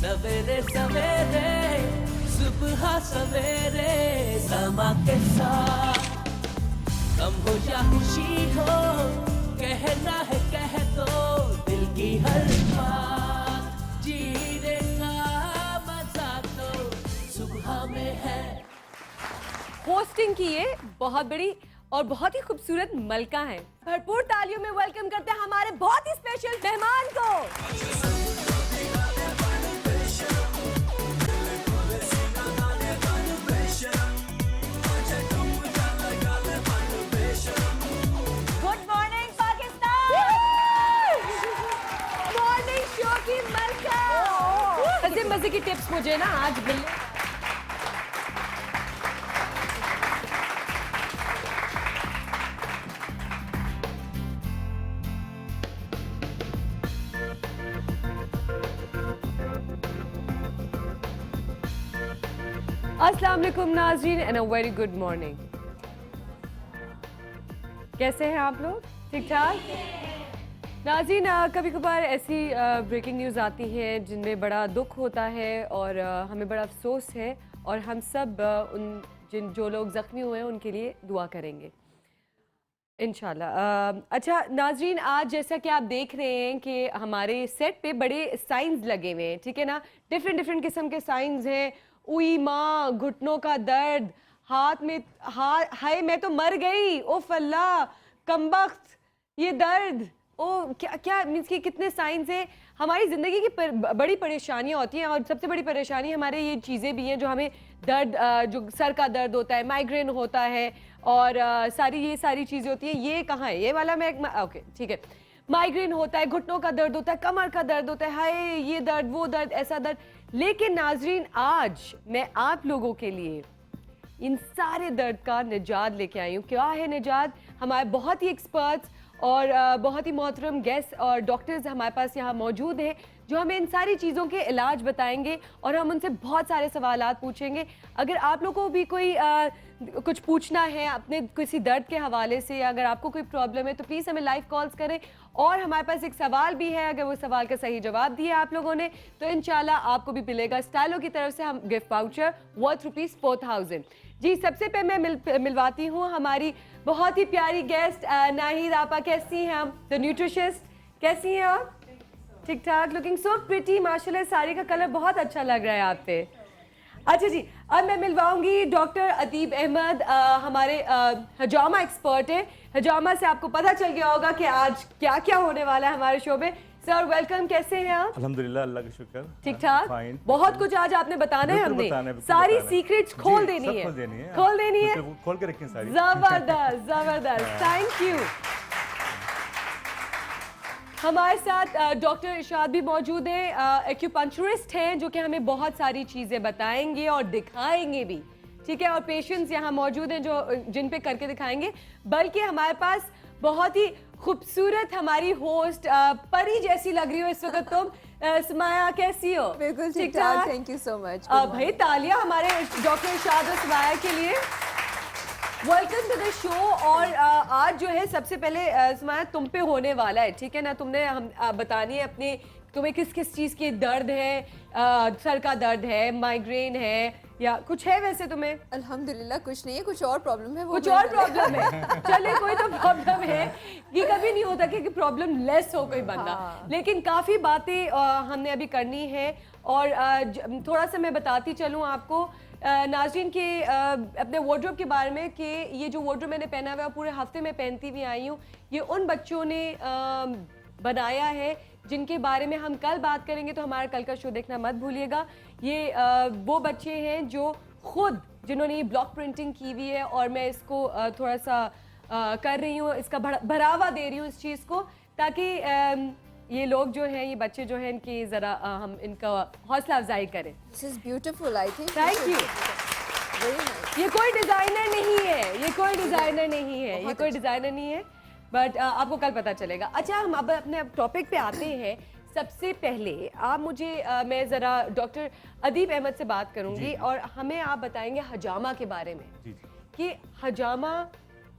सवेरे सवेरे सुबह सवेरे समा के साथ कम हो या खुशी हो, कहना है कह दो दिल की हर बात। जीने का मजा तो सुबह में है। होस्टिंग की ये बहुत बड़ी और बहुत ही खूबसूरत मलका है। भरपूर तालियों में वेलकम करते हैं हमारे बहुत ही स्पेशल मेहमान को। Good morning Pakistan. Morning show की मलका। मजे मजे की टिप्स मुझे ना आज मिलने। अस्सलाम वालेकुम नाज़रीन and a very good morning. कैसे हैं आप लोग? ठीक ठाक नाज़रीन, कभी कभार ऐसी ब्रेकिंग न्यूज़ आती हैं जिनमें बड़ा दुख होता है और हमें बड़ा अफसोस है और हम सब उन जो लोग ज़ख्मी हुए हैं उनके लिए दुआ करेंगे इंशाल्लाह। अच्छा नाज़रीन, आज जैसा कि आप देख रहे हैं कि हमारे सेट पे बड़े साइंस लगे हुए हैं, ठीक है ना। डिफरेंट किस्म के साइंस हैं। उई माँ, घुटनों का दर्द, हाथ में हाय मैं तो मर गई, ओ फल्ला, कमबख्त, ये दर्द, ओ क्या क्या मीन्स कि कितने साइंस हैं। हमारी ज़िंदगी की बड़ी परेशानियाँ होती हैं और सबसे बड़ी परेशानी हमारे ये चीज़ें भी हैं जो हमें दर्द, जो सर का दर्द होता है, माइग्रेन होता है और ये सारी चीज़ें होती हैं। ये कहाँ है ये वाला? मैं ओके ठीक है। माइग्रेन होता है, घुटनों का दर्द होता है, कमर का दर्द होता है, हाय ये दर्द वो दर्द ऐसा दर्द। लेकिन नाजरीन, आज मैं आप लोगों के लिए इन सारे दर्द का निजात लेके आई हूँ। क्या है निजात? हमारे बहुत ही एक्सपर्ट्स और बहुत ही मोहतरम गेस्ट और डॉक्टर्स हमारे पास यहाँ मौजूद हैं जो हमें इन सारी चीज़ों के इलाज बताएंगे और हम उनसे बहुत सारे सवालात पूछेंगे। अगर आप लोगों को भी कोई कुछ पूछना है अपने किसी दर्द के हवाले से या अगर आपको कोई प्रॉब्लम है तो प्लीज़ हमें लाइव कॉल्स करें। और हमारे पास एक सवाल भी है, अगर वो सवाल का सही जवाब दिया आप लोगों ने तो इंशाल्लाह आपको भी मिलेगा स्टाइलो की तरफ से हम गिफ्ट वाउचर वर्थ ₹4000। जी, सबसे पहले मैं मिलवाती हूँ हमारी बहुत ही प्यारी गेस्ट नाहिद आपा। कैसी हैं आप? द न्यूट्रिशिस्ट, कैसी हैं आप? ठीक ठाक, लुकिंग सो प्रिटी माशाल्लाह, साड़ी का कलर बहुत अच्छा लग रहा है आप पे। अच्छा जी, अब मैं मिलवाऊंगी डॉक्टर अदीब अहमद, हमारे हजामा एक्सपर्ट है। हजामा से आपको पता चल गया होगा कि आज क्या क्या होने वाला है हमारे शो में। सर वेलकम, कैसे हैं आप? अल्हम्दुलिल्लाह, अल्लाह का शुक्र। ठीक ठाक, बहुत कुछ आज आपने बताना है, हमने सारी सीक्रेट्स खोल देनी है, खोल देनी है, खोल के रखें सारी। जबरदस्त जबरदस्त, थैंक यू। हमारे साथ डॉक्टर इरशाद भी मौजूद हैं, एक्यूपंक्चरिस्ट हैं जो कि हमें बहुत सारी चीज़ें बताएंगे और दिखाएंगे भी, ठीक है। और पेशेंट्स यहाँ मौजूद हैं जो जिन पे करके दिखाएंगे। बल्कि हमारे पास बहुत ही खूबसूरत हमारी होस्ट, परी जैसी लग रही हो इस वक्त तुम। समाया कैसी हो? बिल्कुल ठीक ठाक, थैंक यू सो मच। भाई तालियां हमारे डॉक्टर इरशाद और समाया के लिए। Welcome to the show. और आज जो है सबसे पहले समाया तुम पे होने वाला है, ठीक है ना। तुमने हम बतानी है अपने, तुम्हें किस किस चीज़ की दर्द है, सर का दर्द है, माइग्रेन है या कुछ है? वैसे तुम्हें अल्हम्दुलिल्लाह कुछ नहीं है, कुछ और प्रॉब्लम है। कुछ और प्रॉब्लम है, चले कोई तो प्रॉब्लम है। ये कभी नहीं होता कि प्रॉब्लम लेस हो कोई बंदा। हाँ। लेकिन काफ़ी बातें हमने अभी करनी है और थोड़ा सा मैं बताती चलूँ आपको नाज़रीन के अपने वार्डरोब के बारे में कि ये जो वार्डरोब मैंने पहना हुआ है पूरे हफ्ते में पहनती हुई आई हूँ। ये उन बच्चों ने बनाया है जिनके बारे में हम कल बात करेंगे, तो हमारा कल का शो देखना मत भूलिएगा। ये वो बच्चे हैं जो खुद जिन्होंने ये ब्लॉक प्रिंटिंग की हुई है और मैं इसको थोड़ा सा कर रही हूँ, इसका बढ़ावा दे रही हूँ इस चीज़ को, ताकि ये लोग जो हैं, ये बच्चे जो हैं, इनकी ज़रा हम इनका हौसला अफजाई करें। This is beautiful, I think. Thank you. ये कोई डिज़ाइनर नहीं है, ये कोई डिज़ाइनर नहीं है, ये कोई डिज़ाइनर नहीं है, बट आपको कल पता चलेगा। अच्छा, हम अब अपने टॉपिक पे आते हैं। सबसे पहले आप मुझे मैं ज़रा डॉक्टर अदीब अहमद से बात करूंगी और हमें आप बताएंगे हजामा के बारे में कि हजामा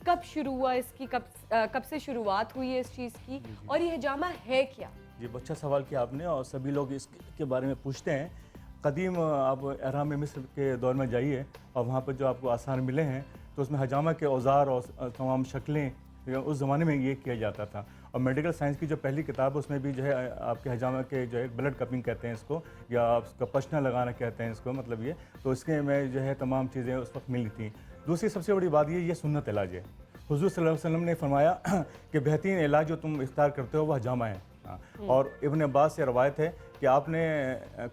कब शुरू हुआ इसकी, कब से शुरुआत हुई है इस चीज़ की, और ये हिजामा है क्या? जी, अच्छा सवाल किया आपने, और सभी लोग इसके बारे में पूछते हैं। कदीम आप एहराम मिस्र के दौर में जाइए और वहाँ पर जो आपको आसार मिले हैं तो उसमें हजामा के औजार और तमाम शक्लें उस ज़माने में ये किया जाता था। और मेडिकल साइंस की जो पहली किताब है उसमें भी जो है आपके हजामा के जो है ब्लड कपिंग कहते हैं इसको, या आप उसका पशना लगाना कहते हैं इसको, मतलब ये, तो इसके में जो है तमाम चीज़ें उस वक्त मिली थी। दूसरी सबसे बड़ी बात ये सुन्नत इलाज है। हुज़ूर सल्लल्लाहु अलैहि वसल्लम ने फरमाया कि बेहतरीन इलाज जो तुम इख्तियार करते हो वह हजामा है। और इब्न अब्बास से रवायत है कि आपने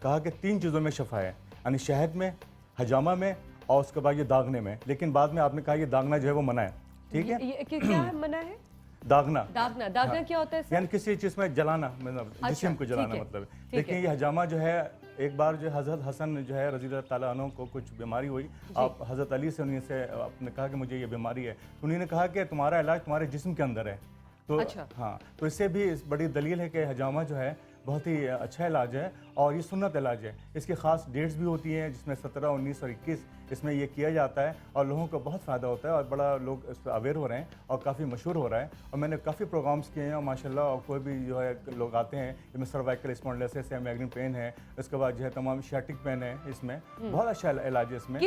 कहा कि 3 चीज़ों में शफा है, यानी शहद में, हजामा में और उसके बाद ये दागने में। लेकिन बाद में आपने कहा ये दागना जो है वो मना है, ठीक है? क्या है, मना है? दागना क्या होता है सर? यानी किसी चीज़ में जलाना, मतलब जिस्म को जलाना, मतलब। लेकिन ये हजामा जो है, एक बार जो हज़रत हसन जो है रज़ी अल्लाह ताला अन्हु को कुछ बीमारी हुई, आप हज़रत अली से उनसे आपने कहा कि मुझे ये बीमारी है, तो उन्होंने कहा कि तुम्हारा इलाज तुम्हारे जिस्म के अंदर है। तो हाँ, तो इससे भी बड़ी दलील है कि हजामा जो है बहुत ही अच्छा इलाज है और ये सुन्नत इलाज है। इसकी ख़ास डेट्स भी होती हैं जिसमें 17, 19 और 21 इसमें ये किया जाता है और लोगों को बहुत फ़ायदा होता है और बड़ा लोग इस पर अवेयर हो रहे हैं और काफ़ी मशहूर हो रहा है। और मैंने काफ़ी प्रोग्राम्स किए हैं और माशाल्लाह, और कोई भी जो है लोग आते हैं, इसमें सर्वाइकल स्पॉन्डिलोसिस है, माइग्रेन पेन है, इसके बाद जो है तमाम शाटिक पेन है, इसमें बहुत अच्छा इलाज है। इसमें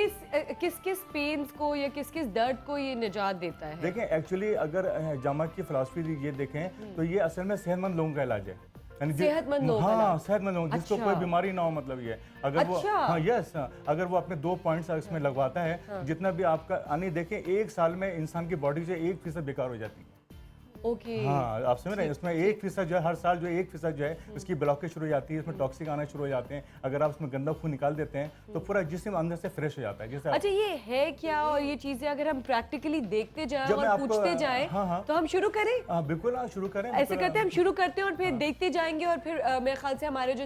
किस पेन्स को या किस दर्द को ये निजात देता है? देखें, एक्चुअली अगर हजामा की फ़िलासफ़ी ये देखें तो ये असल में सेहतमंद लोगों का इलाज है। सेहतमंद लोग, हाँ, सेहतमंद लोग जिसको कोई बीमारी ना हो, मतलब ये अगर वो अगर वो अपने 2 पॉइंट्स इसमें लगवाता है, जितना भी आपका यानी देखें 1 साल में इंसान की बॉडी से 1% बेकार हो जाती है। हाँ, आप समझ रहे हैं, इसमें 1% जो है हर साल जो 1% जो है उसकी ब्लॉकेज शुरू हो जाती है, इसमें टॉक्सिक आना शुरू हो जाते हैं। अगर आप उसमें गंदा खून निकाल देते हैं तो पूरा जिस्म अंदर से फ्रेश हो जाता है। जैसे अच्छा, ये है क्या, और ये चीजें अगर हम प्रैक्टिकली देखते जाएं और पूछते जाएं, तो हम शुरू करें? बिल्कुल, शुरू करें। ऐसे करते हैं, हम शुरू करते हैं और फिर देखते जाएंगे और फिर मेरे ख्याल से हमारे जो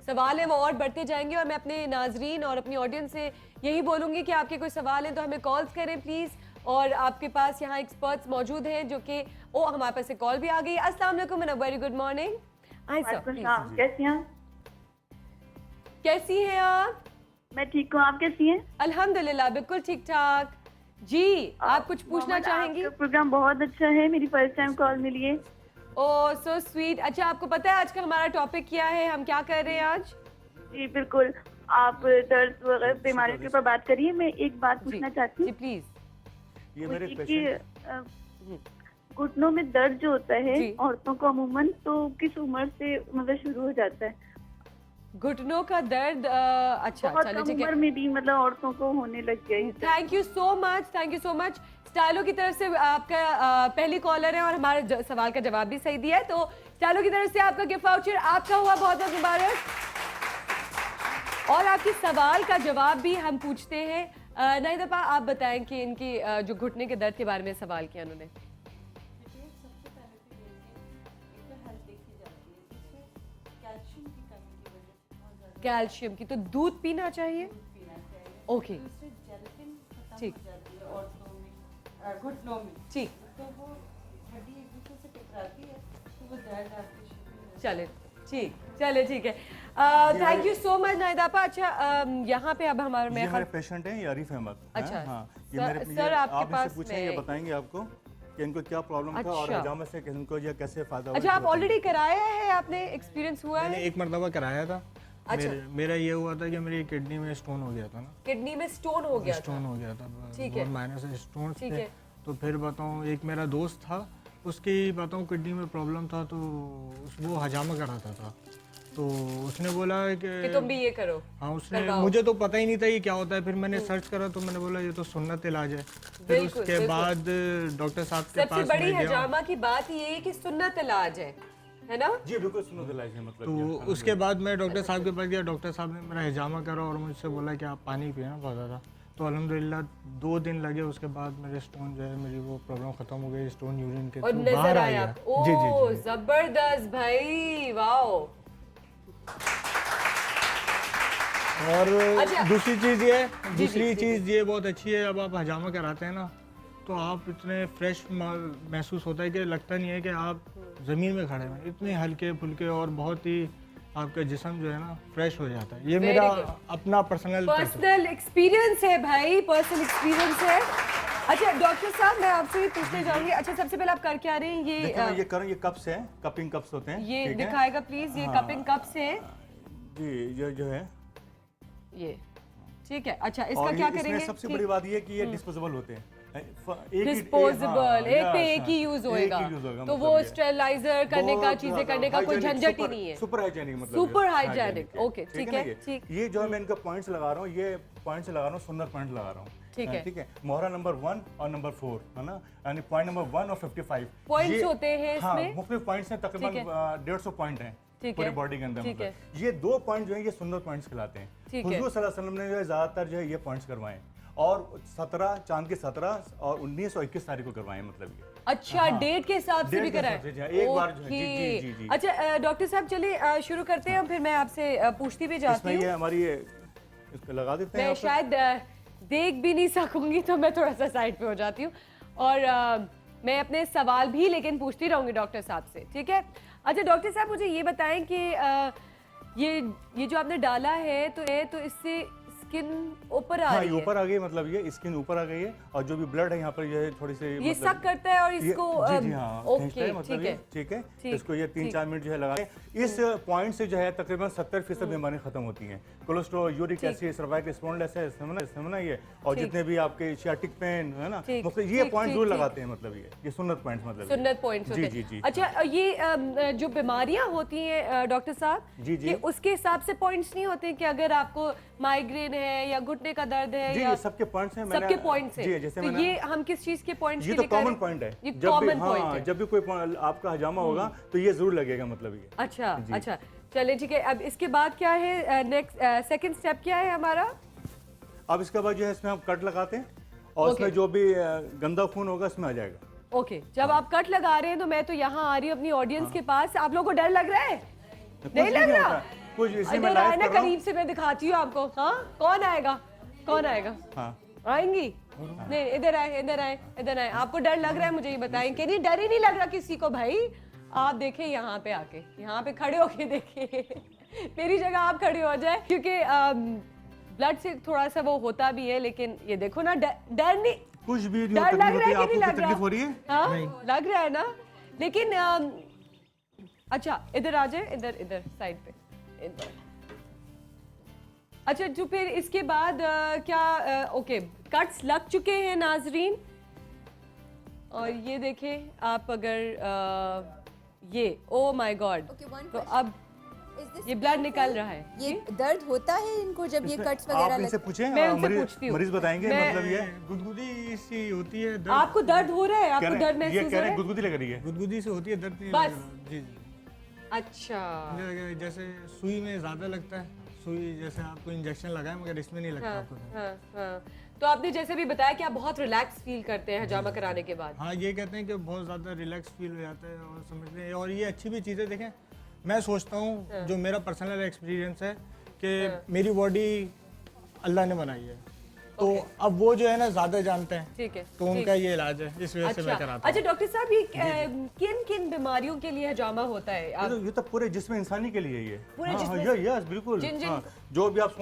सवाल हैं वो और बढ़ते जाएंगे। और मैं अपने नाजरीन और अपनी ऑडियंस से यही बोलूँगी कि आपके कोई सवाल हैं तो हमें कॉल्स करें प्लीज़। और आपके पास यहाँ एक्सपर्ट्स मौजूद हैं जो कि हमारे पास एक कॉल भी आ गई। अस्सलाम वालेकुम एंड वेरी गुड मॉर्निंग। कैसी हैं आप? मैं ठीक हूँ, आप कैसी हैं? अल्हम्दुलिल्लाह, बिल्कुल ठीक ठाक। जी, आप कुछ पूछना चाहेंगी? आपका प्रोग्राम बहुत अच्छा है, मेरी फर्स्ट टाइम कॉल मिली है। ओह सो स्वीट। अच्छा, आपको पता है आज का हमारा टॉपिक क्या है, हम क्या कर रहे हैं आज? जी बिल्कुल, आप दर्द वगैरह बीमारियों के ऊपर बात करिए। मैं एक बात पूछना चाहती हूँ। जी प्लीज। ये मेरे घुटनों में दर्द जो होता है औरतों को अमूमन, तो किस उम्र से मतलब शुरू हो जाता है? घुटनों का दर्द अच्छा, चलिए ठीक है, उम्र में भी मतलब औरतों को होने लग गया। Thank you so much. Stylo की तरफ से आपका पहली कॉलर है और हमारे सवाल का जवाब भी सही दिया है, तो स्टाइलो की तरफ से आपका गिफ्ट वाउचर आपका हुआ बहुत बहुत मुबारक। और आपके सवाल का जवाब भी हम पूछते हैं। नहीं दफा आप बताएं कि इनकी जो घुटने के दर्द के बारे में सवाल किया उन्होंने। कैल्शियम की, तो दूध पीना चाहिए। ओके, ठीक, घुटनों में ठीक, तो वो हड्डी एक दूसरे से टकराती है तो वो दर्द आपको शुरू हो चले ठीक है। थैंक यू सो मच नाइदापा। अच्छा, यहाँ पे अब हमारे पेशेंट हैं, ये आरिफ अहमद। अच्छा, हाँ, सर आपके पास पूछें, ये बताएंगे आपको कि इनको क्या प्रॉब्लम था और हजामा से इनको ये कैसे फायदा हुआ। अच्छा, आप ऑलरेडी कराया है, आपने एक्सपीरियंस हुआ है? मैंने एक मरतबा कराया था। अच्छा, मेरा ये हुआ था कि मेरी किडनी में स्टोन हो गया था ना। किडनी में स्टोन हो गया था। ठीक है, माइनस स्टोन थे। तो फिर बताऊँ, एक मेरा दोस्त था, उसकी बताऊँ किडनी में प्रॉब्लम था, तो वो हजामा कराता था। तो उसने बोला कि तुम भी ये करो। हाँ, उसने, मुझे तो पता ही नहीं था ये क्या होता है। फिर मैंने सर्च करा तो मैंने बोला ये तो सुन्नत इलाज है। फिर उसके बाद डॉक्टर साहब के पास सबसे बड़ी हजामा की बात ये है कि सुन्नत इलाज है ना? जी बिल्कुल, सुन्नत इलाज है, मतलब। तो उसके बाद मैं डॉक्टर साहब के पास गया, डॉक्टर साहब ने मेरा हिजामा करा और मुझसे बोला कि आप पानी पीना बहुत ज़्यादा। तो अल्हम्दुलिल्लाह 2 दिन लगे, उसके बाद मेरे स्टोन जो है, मेरी वो प्रॉब्लम खत्म हो गई। स्टोन यूरिन के थ्रू बाहर आया। ओह जबरदस्त भाई, वाओ। और दूसरी चीज़ ये बहुत अच्छी है, अब आप हजामा कराते हैं ना तो आप इतने फ्रेश महसूस होता है कि लगता नहीं है कि आप ज़मीन में खड़े हैं। इतने हल्के फुल्के और बहुत ही आपका जिस्म जो है ना फ्रेश हो जाता है। ये मेरा अपना पर्सनल एक्सपीरियंस है भाई, पर्सनल एक्सपीरियंस है। अच्छा डॉक्टर साहब, मैं आपसे भी पूछने जाऊंगी। अच्छा सबसे पहले आप कर क्या रहे हैं? देखिए मैं ये कर रहा हूँ, ये कप्स हैं, कपिंग कप्स होते हैं। ये ठीक है? दिखाएगा प्लीज, ये हाँ। कपिंग कप्स हैं जी, ये जो है ये, ठीक है। अच्छा इसका और क्या इसमें करेंगे? सबसे बड़ी बात ये है कि ये डिस्पोजेबल होते हैं। डिस्पोजेबल, एक पे एक ही यूज होएगा, तो वो स्टेरिलाइजर करने का, चीजें करने का कोई झंझट ही नहीं है। सुपर हाइजेनिक मतलब सुपर हाइजेनिक, ओके ठीक है, ठीक। ये जो मैं इनका पॉइंट्स लगा रहा हूँ, ये पॉइंट्स लगा रहा हूँ, सुंदर पॉइंट लगा रहा हूँ। ठीक है। ठीक है, मोहरा नंबर 1 और नंबर 4 है ना, यानी पॉइंट नंबर 1 और 55 पॉइंट्स होते हैं हाँ, इसमें। मुख्तलिफ पॉइंट्स हैं, तकरीबन 150 पॉइंट हैं ठीक पूरे है, बॉडी के अंदर। ठीक है। मतलब ये 2 पॉइंट जो है ये सुंदर पॉइंट्स कहलाते हैं। ठीक है। हुजूर सल्लल्लाहु अलैहि वसल्लम ने जो है ज्यादातर जो है ये पॉइंट्स करवाए और 17 चांद के 17 और 19 और 21 तारीख को करवाए, मतलब ये। अच्छा हाँ। डेट के हिसाब से डेट भी के कराएं? हिसाब से, एक बार जो है, जी, ओके। जी, जी, जी। अच्छा डॉक्टर साहब चलिए शुरू करते हैं, फिर मैं आपसे पूछती भी जाती इसमें हूँ। ये हमारी ये इसको लगा देते हैं मैं यहाँ पर। शायद देख भी नहीं सकूंगी, तो मैं थोड़ा सा साइड पे हो जाती हूँ और मैं अपने सवाल भी लेकिन पूछती रहूंगी डॉक्टर साहब से, ठीक है? अच्छा डॉक्टर साहब मुझे ये बताएं कि ये जो आपने डाला है तो इससे स्किन ऊपर आ हाँ, रही ये है। ऊपर आ गई, मतलब ये स्किन ऊपर आ गई है और जो भी ब्लड है यहाँ पर ये थोड़ी सी ये मतलब सक करता है और ये- इसको जी जी हाँ खींचता है, मतलब ठीक ये है, ठीक है। ठीक, इसको ये 3-4 मिनट जो है लगाए। इस पॉइंट से जो है तकरीबन 70% बीमारी खत्म होती हैं। Cholesterol, uric acid, cervical spondylosis, समझना ये, और ठीक। जितने भी आपके सियाटिक पेन है ना, ठीक, मतलब ये ठीक, पॉइंट ठीक, जरूर ठीक। लगाते हैं, मतलब ये सुन्नत पॉइंट्स, मतलब ये। सुन्नत पॉइंट्स जी होते जी हैं। जी। अच्छा ये जो बीमारियां होती हैं डॉक्टर साहब, जी, जी। कि उसके हिसाब से पॉइंट्स नहीं होते कि अगर आपको माइग्रेन है या घुटने का दर्द है जी, या ये सबके पॉइंट्स हैं। सबके पॉइंट्स जी, हैं, जैसे तो मैंने ये हम किस चीज के पॉइंट्स ये के तो लिए कर रहे कॉमन हैं? पॉइंट है। ये जब भी कॉमन हाँ, पॉइंट है। जब भी कोई आपका हजामा होगा तो ये जरूर लगेगा, मतलब ये। अच्छा जी। अच्छा चलिए ठीक है। अब इसके बाद क्या है, नेक्स्ट सेकंड स्टेप क्या है हमारा? अब इसके बाद जो है इसमें हम कट लगाते हैं और इसमें ओके। जो भी गंदा खून होगा इसमें आ जाएगा। ओके, जब आप कट लगा रहे हैं तो मैं तो यहाँ आ रही हूँ अपनी ऑडियंस के पास। आप लोगों को डर लग रहा है? कुछ नहीं भी लग रहा? होता। कुछ इसी में इधर लाइव आए ना, कर रहा हूँ। करीब से मैं दिखाती हूँ आपको। हाँ कौन आएगा, कौन आएगा? हाँ। आएंगी? नहीं इधर आए, इधर आए, इधर आए। आपको डर लग रहा है मुझे ये बताएं कि नहीं? डर ही नहीं लग रहा किसी को भाई। आप देखें यहाँ पे आके, यहाँ पे खड़े होके देखें मेरी जगह आप खड़े हो जाए, क्योंकि ब्लड से थोड़ा सा वो होता भी है, लेकिन ये देखो ना, डर नहीं, कुछ भी नहीं डर तकलीफ लग रहा होती है है। कि नहीं आपको लग कोई रहा? तकलीफ हो रही है? हाँ लग रहा है ना, लेकिन अच्छा इधर आ जाए, इधर इधर साइड पे इधर। अच्छा तो फिर इसके बाद क्या ओके, कट्स लग चुके हैं नाजरीन, और ये देखें आप अगर ये oh my God, Okay, one तो question. अब Is this ये ब्लड निकल painful? रहा है। ये दर्द होता है इनको जब ये इसमें कट्स आप वगैरह इनसे लगते पूछें, मैं उनसे पूछती हूँ। मरीज बताएंगे, मैं- मतलब ये गुदगुदी सी होती है, दर्द आपको दर्द हो रहा है? कह आपको रहे दर्द हैं, ये महसूस कह हो रहे रहा हैं है? गुदगुदी लग रही है। गुदगुदी से होती है, दर्द नहीं बस। लग रहा। जी जी। अच्छा मुझे लगा जैसे सुई में ज़्यादा लगता है, सुई जैसे आपको इंजेक्शन लगाए मगर इसमें नहीं लगता हाँ, आपको। हाँ, हाँ। तो आपने जैसे भी बताया कि आप बहुत रिलैक्स फील करते हैं हजामा कराने के बाद। हाँ ये कहते हैं कि बहुत ज़्यादा रिलैक्स फील हो जाता है और समझते हैं, और ये अच्छी भी चीज़ें देखें। मैं सोचता हूँ जो मेरा पर्सनल एक्सपीरियंस है कि मेरी बॉडी अल्लाह ने बनाई है, तो अब वो जो है ना ज़्यादा जानते हैं, ठीक है, तो ठीक। उनका ये इलाज है, इस वजह से मैं अच्छा कराता अच्छा डॉक्टर साहब, ये किन किन बीमारियों के लिए हजामा होता है? आप ये तो पूरे जिस्म इंसानी के लिए ये। पूरे हाँ, जिस्म- हाँ, यस बिल्कुल। जिन- हाँ, जो भी आप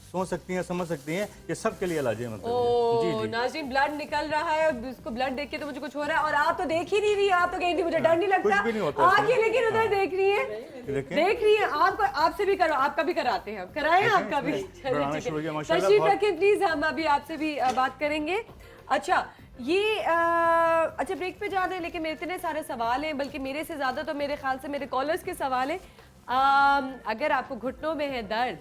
सोच सकती हैं, समझ सकती हैं, ये सब के लिए इलाज है, मतलब ये। जी ओ जी। नाज़रीन, ब्लड निकल रहा है, उसको ब्लड देख के तो मुझे कुछ हो रहा है, और आप तो देख ही नहीं रही, आप तो कहीं थी मुझे डर नहीं लगता। कुछ भी नहीं होता आप इसमें। ये लेकिन उधर देख रही है, देखें। देख रही है। आपको आपसे भी करो, आपका भी कराते हैं, कराएं आपका भी। चलिए बढ़ाना ठीक शुरू हो गया, है, माशाल्लाह, तशरीफ बहुत- रखें प्लीज, हम अभी आपसे भी बात करेंगे। अच्छा ये अच्छा ब्रेक पे जाना है, लेकिन मेरे इतने सारे सवाल हैं, बल्कि मेरे से ज़्यादा तो मेरे ख्याल से मेरे कॉलर्स के सवाल हैं। अगर आपको घुटनों में है दर्द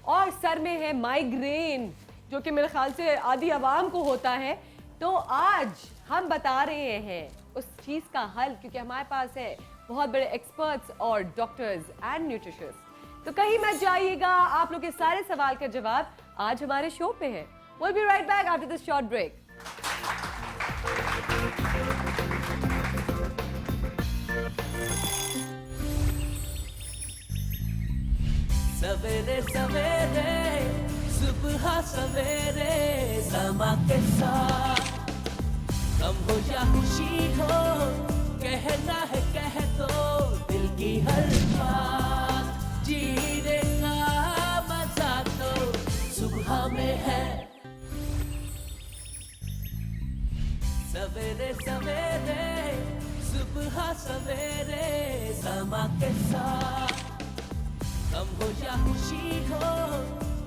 और सर में है माइग्रेन, जो कि मेरे ख्याल से आधी आवाम को होता है, तो आज हम बता रहे हैं उस चीज़ का हल, क्योंकि हमारे पास है बहुत बड़े एक्सपर्ट्स और डॉक्टर्स एंड न्यूट्रिशनिस्ट। तो कहीं मत जाइएगा, आप लोग के सारे सवाल का जवाब आज हमारे शो पे है। We'll be right back after this short break. सवेरे सवेरे सुबह सवेरे समा के साथ, गम हो या खुशी हो, कहना है कह दो दिल की हर बात। जीने का मजा तो सुबह में है। के साथ गम हो या खुशी हो,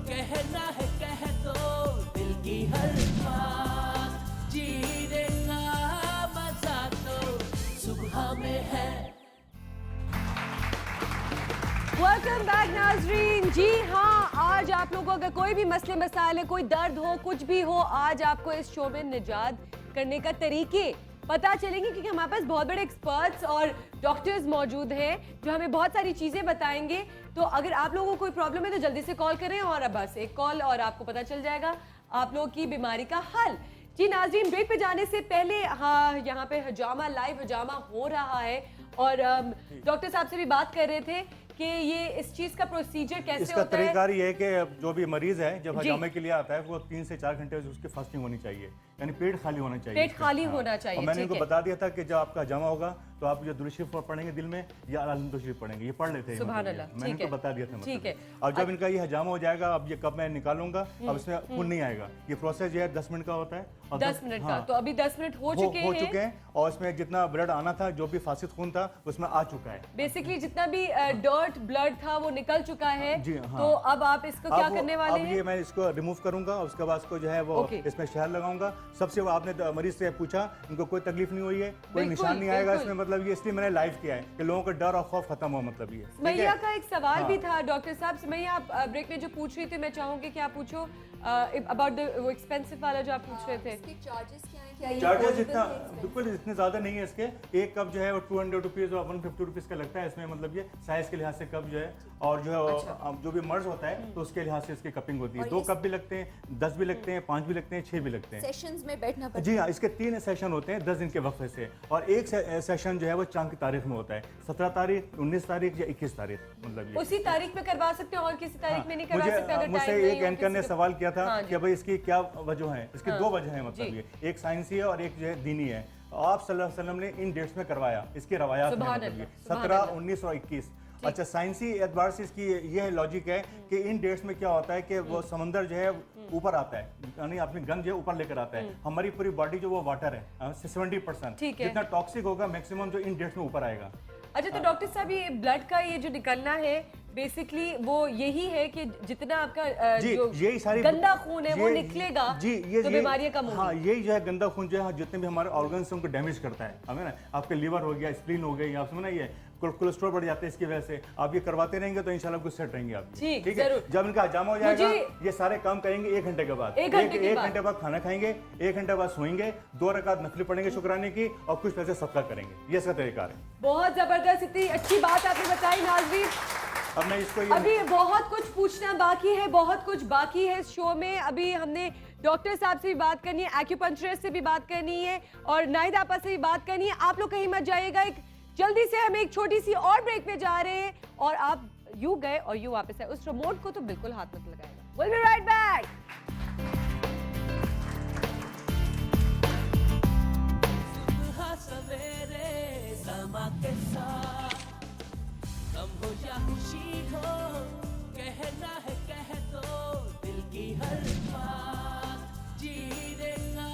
कहना है कह दो दिल की हर बात, जीने का मजा तो सुबह में है। वेलकम बैक नाजरीन। जी हाँ, आज आप लोगों को अगर कोई भी मसले मसाइल, कोई दर्द हो, कुछ भी हो, आज आपको इस शो में निजात करने का तरीके पता चलेंगे, क्योंकि हमारे पास बहुत बड़े एक्सपर्ट्स और डॉक्टर्स मौजूद हैं जो हमें बहुत सारी चीज़ें बताएंगे। तो अगर आप लोगों को कोई प्रॉब्लम है तो जल्दी से कॉल करें, और बस एक कॉल और आपको पता चल जाएगा आप लोगों की बीमारी का हल। जी नाज़रीन, ब्रेक पे जाने से पहले हाँ, यहाँ पे हजामा लाइव हजामा हो रहा है, और डॉक्टर साहब से भी बात कर रहे थे कि ये इस चीज का प्रोसीजर कैसे इसका होता है। तरीका ये है कि जो भी मरीज है जब हजामे के लिए आता है वो 3 से 4 घंटे उसकी फास्टिंग होनी चाहिए, यानी पेट खाली होना चाहिए। पेट खाली होना चाहिए। और मैंने ठीक इनको है। बता दिया था कि जब आपका हजामा होगा तो आप जो दुरूद शरीफ पढ़ेंगे दिल में या अलहम्दुलिल्लाह शरीफ पढ़ेंगे, ये पढ़ लेते हैं। सुभान अल्लाह। मैंने ठीक इनको है। बता दिया था। ठीक है। अब जब इनका ये हजामा हो जाएगा, अब ये कब मैं निकालूंगा, अब इसमें खून नहीं आएगा। ये प्रोसेस जो है 10 मिनट का होता है। और 10 मिनट का, तो अभी 10 मिनट हो चुके हैं। और इसमें जितना ब्लड आना था, जो भी फासिद खून था, उसमें आ चुका है। बेसिकली जितना भी डर्ट ब्लड था वो निकल चुका है। जी हाँ। तो अब आप इसको क्या करने वाले अब हैं? ये मैं इसको रिमूव करूंगा, उसके बाद इसको जो है वो इसमें शहद लगाऊंगा। सबसे वो आपने मरीज से पूछा, इनको कोई तकलीफ नहीं हुई है, कोई निशान नहीं आएगा इसमें, मतलब ये इसलिए मैंने लाइव किया है कि लोगों का डर और खौफ खत्म हो, मतलब ये। मैया का एक सवाल भी था डॉक्टर साहब से। मैया, आप ब्रेक में जो पूछ रही थी, मैं चाहूंगी कि आप पूछो अबाउट वो एक्सपेंसिव वाला जो आप पूछ रहे थे। इसके चार्जेस क्या हैं? क्या ये चार्जेस possible इतना है? बिल्कुल इतने ज़्यादा नहीं है इसके। एक कप जो है वो 200 रुपीज़ और 150 रुपीज़ का लगता है इसमें, मतलब ये साइज़ के लिहाज से कप जो है, और जो है जो भी मर्ज होता है तो उसके लिहाज से इसकी कपिंग होती है। 2 कप भी लगते हैं, 10 भी लगते हैं, 5 भी लगते हैं, 6 भी लगते हैं। सेशंस में बैठना पड़ता जी हाँ, इसके 3 सेशन होते हैं 10 दिन के वक्फे से, और एक सेशन जो है वो चांद की तारीख में होता है, 17 तारीख, 19 तारीख या 21 तारीख, मतलब ये। उसी तारीख में करवा सकते हैं और किसी तारीख में नहीं करवा सकते? अगर मुझे टाइम नहीं एक हो एंकर ने किसी को- सवाल किया था हाँ कि भाई इसकी क्या वजह है। इसकी 2 वजह है, मतलब जी। ये एक साइंसी है और एक जो है दीनी है। आप सल्लल्लाहु अलैहि वसल्लम ने इन डेट्स में करवाया, इसकी रवायात है, सुभान मतलब ये अल्लाह, सुभान 17, अल्लाह। 19 और 21। अच्छा, साइंसी एतबार से इसकी ये लॉजिक है कि इन डेट्स में क्या होता है कि वो समंदर जो है ऊपर आता है, यानी अपनी गंद जो है ऊपर लेकर आता है। हमारी पूरी बॉडी जो वो वाटर है 70%, ठीक है। जितना टॉक्सिक होगा मैक्सिमम जो इन डेट्स में ऊपर आएगा। अच्छा, तो डॉक्टर साहब ये ब्लड का ये जो निकलना है बेसिकली वो यही है कि जितना आपका जी, जो यही सारी गंदा खून है वो ये- निकलेगा जी, ये तो बीमारियां कम होंगी। हाँ, यही जो है गंदा खून जो है जितने भी हमारे ऑर्गन्स हैं उनको डैमेज करता है, हमें ना आपके लीवर हो गया, स्प्लीन हो गई, आप समझ ना, ये कोलेस्ट्रॉल बढ़ जाते हैं इसकी वजह से। आप ये करवाते रहेंगे तो इंशाल्लाह कुछ सेट रहेंगे आप। ठीक, है, जरूर। जब इनका हजामा हो जाएगा मुझे- ये सारे काम करेंगे 1 घंटे के बाद। 1 घंटे के एक बाद। घंटे बाद खाना खाएंगे, 1 घंटे बाद सोएंगे, 2 रकात नफली पढ़ेंगे शुक्राने की, और कुछ पैसे सदका करेंगे। ये इसका तरीका है। बहुत जबरदस्त, इतनी अच्छी बात आपने बताई नाज़रीन। अब मैं इसको अभी बहुत कुछ पूछना बाकी है, बहुत कुछ बाकी है इस शो में। अभी हमने डॉक्टर साहब से भी बात करनी है, एक्यूपंक्चरिस्ट से भी बात करनी है, और नाहिद आपा से भी बात करनी है। आप लोग कहीं मत जाइएगा, एक जल्दी से हम एक छोटी सी और ब्रेक पे जा रहे हैं, और आप यूं गए और यूं वापस आए, उस रिमोट को तो बिल्कुल हाथ मत लगाएगा। We'll be right back. सुबह सवेरे समा के साथ गम हो या खुशी हो, कहना है कह दो दिल की हर बात, जीने का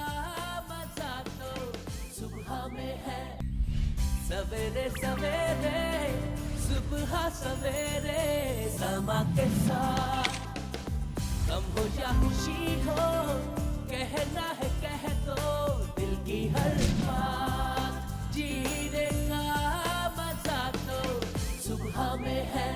मजा तो सुबह में है। सवेरे सवेरे सुबह सवेरे समा के साथ गम हो या खुशी हो, कहना है कह दो दिल की हर बात, जीने का मजा तो सुबह में है।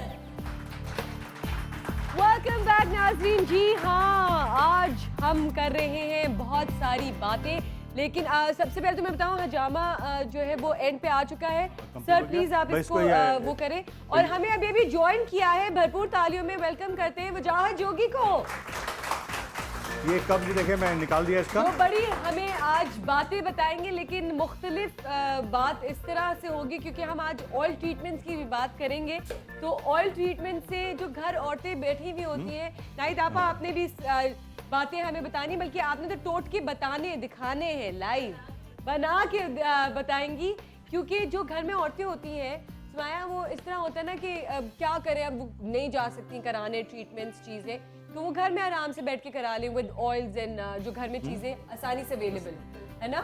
वेलकम बैक नाज़रीन। जी हाँ, आज हम कर रहे हैं बहुत सारी बातें, लेकिन सबसे पहले तो मैं बताऊं हजामा जो है वो एंड पे आ चुका है। सर प्लीज आप भाई इसको इसको वो करें, और हमें अभी अभी ज्वाइन किया है, भरपूर तालियों में वेलकम करते हैं वजाहत जोगी को। ये कब जी देखे मैं निकाल दिया इसका। वो बड़ी हमें आज बातें बताएंगे, लेकिन मुख्तलिफ बात इस तरह से होगी क्योंकि हम आज ऑयल ट्रीटमेंट्स की भी बात करेंगे। तो ऑयल ट्रीटमेंट से जो घर औरतें बैठी हुई होती हैं, नाहिद आपा आपने भी बातें हमें बतानी, बल्कि आपने तो टोट के बताने दिखाने हैं, लाइव बना के बताएंगी, क्योंकि जो घर में औरतें होती हैं सुमाया, वो इस तरह होता है ना कि क्या करें, अब नहीं जा सकती कराने ट्रीटमेंट्स चीज़ें, तो वो घर में आराम से बैठ के करा लें विद ऑयल्स एंड जो घर में चीज़ें आसानी से अवेलेबल है ना।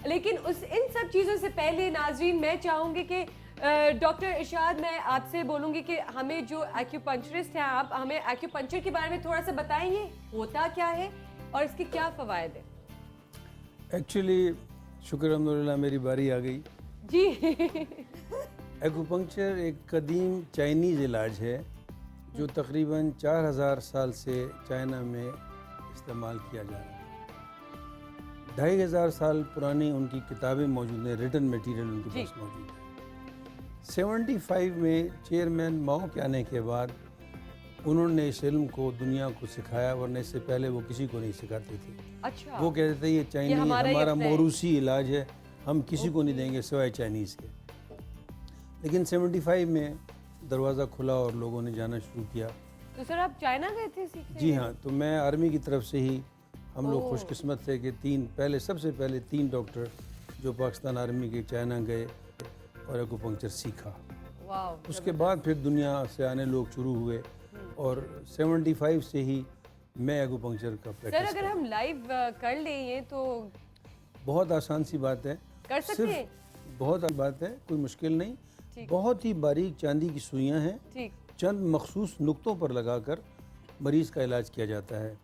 लेकिन उस इन सब चीज़ों से पहले नाजरीन मैं चाहूँगी कि डॉक्टर इरशाद, मैं आपसे बोलूँगी कि हमें जो एक्यूपंक्चरिस्ट हैं आप, हमें एक्यूपंक्चर के बारे में थोड़ा सा बताएंगे, होता क्या है और इसके क्या फ़वाइद हैं? एक्चुअली शुक्र अल्हम्दुलिल्लाह मेरी बारी आ गई। जी। एक्यूपंक्चर एक कदीम चाइनीज़ इलाज है जो तकरीबन 4000 साल से चाइना में इस्तेमाल किया जा रहा है। 2500 साल पुरानी उनकी किताबें मौजूद हैं, रिटन मटेरियल उनके पास मौजूद है। 75 में चेयरमैन माओ के आने के बाद उन्होंने इस इल्म को दुनिया को सिखाया, वरना इससे पहले वो किसी को नहीं सिखाते थे। अच्छा। वो कहते थे ये चाइनीज हमारा मौरूसी इलाज है, हम किसी को नहीं देंगे सिवाय चाइनीज़ के। लेकिन 75 में दरवाज़ा खुला और लोगों ने जाना शुरू किया। तो सर आप चाइना गए थे सीखने? जी हाँ, तो मैं आर्मी की तरफ से ही, हम लोग खुशकिस्मत थे कि सबसे पहले 3 डॉक्टर जो पाकिस्तान आर्मी के चाइना गए और एक्यूपंक्चर सीखा। वाह। उसके बाद फिर दुनिया से आने लोग शुरू हुए और 75 से ही मैं एक्यूपंक्चर का सर प्रैक्टिस अगर हम लाइव कर लें ये तो बहुत आसान सी बात है, कर सकते हैं? बहुत आसान बात है, कोई मुश्किल नहीं। बहुत ही बारीक चांदी की सुइयां हैं, ठीक। चंद मखसूस नुक्तों पर लगाकर मरीज़ का इलाज किया जाता है।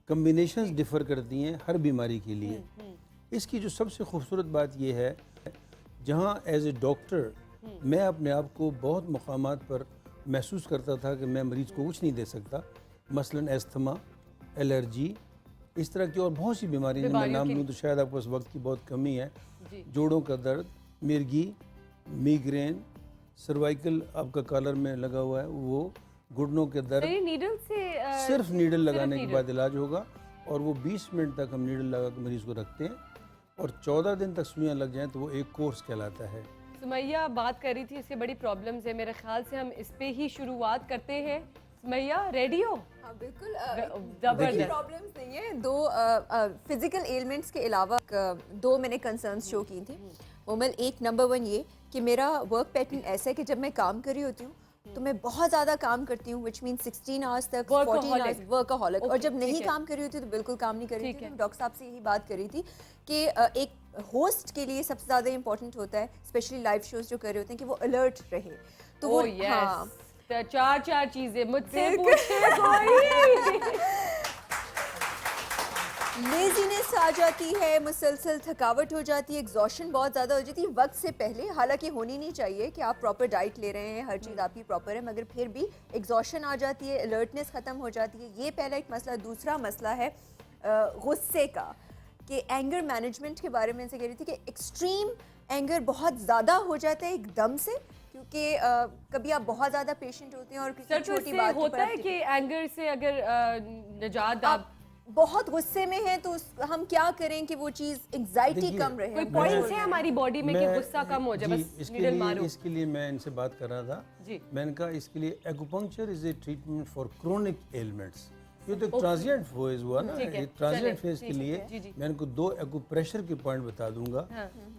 कम्बिनेशंस डिफ़र करती हैं हर बीमारी के लिए। इसकी जो सबसे खूबसूरत बात यह है, जहाँ एज ए डॉक्टर मैं अपने आप को बहुत मकामात पर महसूस करता था कि मैं मरीज़ को कुछ नहीं दे सकता, मसलन एस्थमा, एलर्जी, इस तरह की और बहुत सी बीमारियाँ मैं नाम लूँ तो शायद आपके पास वक्त की बहुत कमी है। जोड़ों का दर्द, मिर्गी, मिग्रेन, सर्वाइकल आपका कॉलर में लगा हुआ है वो, घुटनों के दर्द, नीडल से सिर्फ नीडल लगाने के बाद इलाज होगा और वो 20 मिनट तक हम नीडल लगा कर मरीज़ को रखते हैं और 14 दिन तक सुइयाँ लग जाएँ तो वो एक कोर्स कहलाता है। सुमैया बात कर रही थी, इससे बड़ी प्रॉब्लम्स है, मेरे ख्याल से हम इस पे ही शुरुआत करते हैं। सुमैया रेडी हो? हाँ बिल्कुल। जबरदस्त। प्रॉब्लम्स नहीं है, 2 फिजिकल एलिमेंट्स के अलावा 2 मैंने कंसर्न्स शो की थी। मोमल, एक नंबर 1 ये कि मेरा वर्क पैटर्न ऐसा है कि जब मैं काम कर रही होती हूँ तो मैं बहुत ज़्यादा काम करती हूँ, विच मीन 16 आवर्स तक, 14 आवर्स वर्कaholic। और जब नहीं काम कर रही होती तो बिल्कुल काम नहीं कर रही थी। डॉक्टर साहब से यही बात करी थी कि एक होस्ट के लिए सबसे ज़्यादा इंपॉर्टेंट होता है, स्पेशली लाइव शोज जो कर रहे होते हैं, कि वो अलर्ट रहे। तो वो हाँ, 4 चीजें मुझसे पूछे कोई। लेजीनेस आ जाती है, मुसलसल थकावट हो जाती है, एग्जॉशन बहुत ज़्यादा हो जाती है वक्त से पहले। हालांकि होनी नहीं चाहिए कि आप प्रॉपर डाइट ले रहे हैं, हर चीज़ आपकी प्रॉपर है, मगर फिर भी एग्जॉशन आ जाती है, अलर्टनेस ख़त्म हो जाती है। ये पहला एक मसला। दूसरा मसला है गुस्से का, कि एंगर मैनेजमेंट के बारे में से कह रही थी कि एक्सट्रीम एंगर बहुत ज़्यादा हो जाता है एकदम से, क्योंकि कभी आप बहुत ज़्यादा पेशेंट होते हैं और किसी छोटी बात होता है कि एंगर से अगर निजात आप बहुत गुस्से में हैं तो हम क्या करें कि वो चीज़ एंग्जाइटी कम रहे। कोई पॉइंट्स है हमारी बॉडी में कि गुस्सा कम हो जाए, बस नीडल मारो। इसके लिए मैं इनसे बात कर रहा था जी। मैंने कहा इसके लिए acupuncture is a treatment for chronic elements. ये तो ट्रांजिएंट फेज हुआ ना, ट्रांजिएंट फेज के लिए मैं इनको 2 एक्यूप्रेशर के पॉइंट बता दूंगा।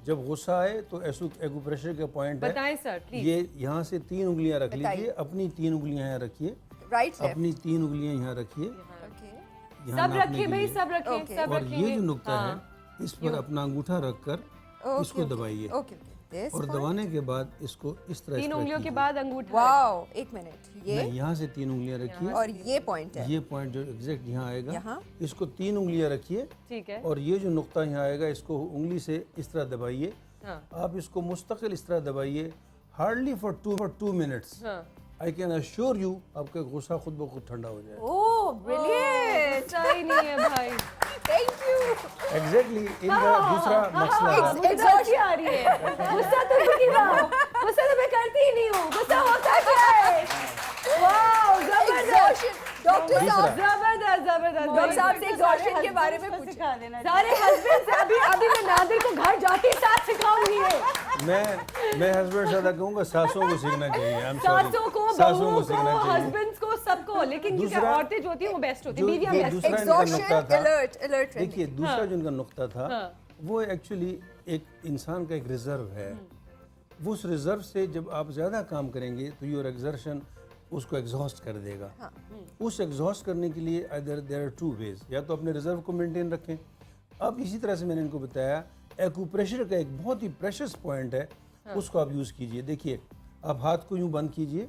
जब गुस्सा आए तो एक्यूप्रेशर का पॉइंट है, बताएं सर प्लीज। ये यहाँ से 3 उंगलियां रख लीजिए, अपनी 3 उंगलियां यहाँ रखिए, राइट अपनी 3 उंगलियां यहाँ रखिए, सब रखिए भाई, सब रखिए, सब और रखिए। ये जो नुक्ता है इस पर अपना अंगूठा रखकर इसको दबाइए और दबाने के बाद इसको इस तरह 3 उंगलियों के बाद अंगूठा। वाओ, 1 मिनट, ये यहाँ से 3 उंगलियां रखिए और ये पॉइंट है, ये पॉइंट जो एग्जैक्ट यहाँ आएगा, यहाँ? इसको 3 उंगलियां रखिए, ठीक है। और ये जो नुक्ता यहाँ आएगा इसको उंगली से इस तरह दबाइए। आप इसको मुस्तकिल इस तरह दबाइए, hardly for 2 minutes. I can assure you आपका गुस्सा खुद ब खुद ठंडा हो जाएगा। ओह ब्रिलियंट, सही नहीं है भाई। Thank you. एग्जैक्टली इनका दूसरा मसला है। एग्जॉस्ट आ रही है, गुस्सा तो नहीं रहा, गुस्सा तो मैं करती ही नहीं हूँ, गुस्सा होता क्या है? वाओ जबरदस्त डॉक्टर साहब, जबरदस्त जबरदस्त। डॉक्टर साहब से एग्जॉशन के बारे में पूछा। सिखा देना। सारे हस्बैंड से अभी मैं नादिर को घर जाते साथ सिखाऊंगी ये। मैं हस्बैंड से कहूँगा सासों को सीखना चाहिए। सासों को, सासों बहूओं को सीखना को, चाहिए, हस्बैंड्स को, सबको। लेकिन क्योंकि दूसरा- औरतें जो होती हैं वो बेस्ट होती हैं, जो बीवियां ये बेस्ट। दूसरा इनका नुक्ता था, अलर्ट देखिए दूसरा जो इनका नुक्ता था वो एक्चुअली एक इंसान का एक रिजर्व है। वो उस रिजर्व से जब आप ज़्यादा काम करेंगे तो योर एक्सर्शन उसको एग्जॉस्ट कर देगा। उस एग्जॉस्ट करने के लिए देयर आर 2 वेज, या तो अपने रिजर्व को मेंटेन रखें। अब इसी तरह से मैंने इनको बताया एक्यूप्रेशर का एक बहुत ही प्रेशियस पॉइंट है, उसको आप यूज़ कीजिए। देखिए आप हाथ को यूँ बंद कीजिए,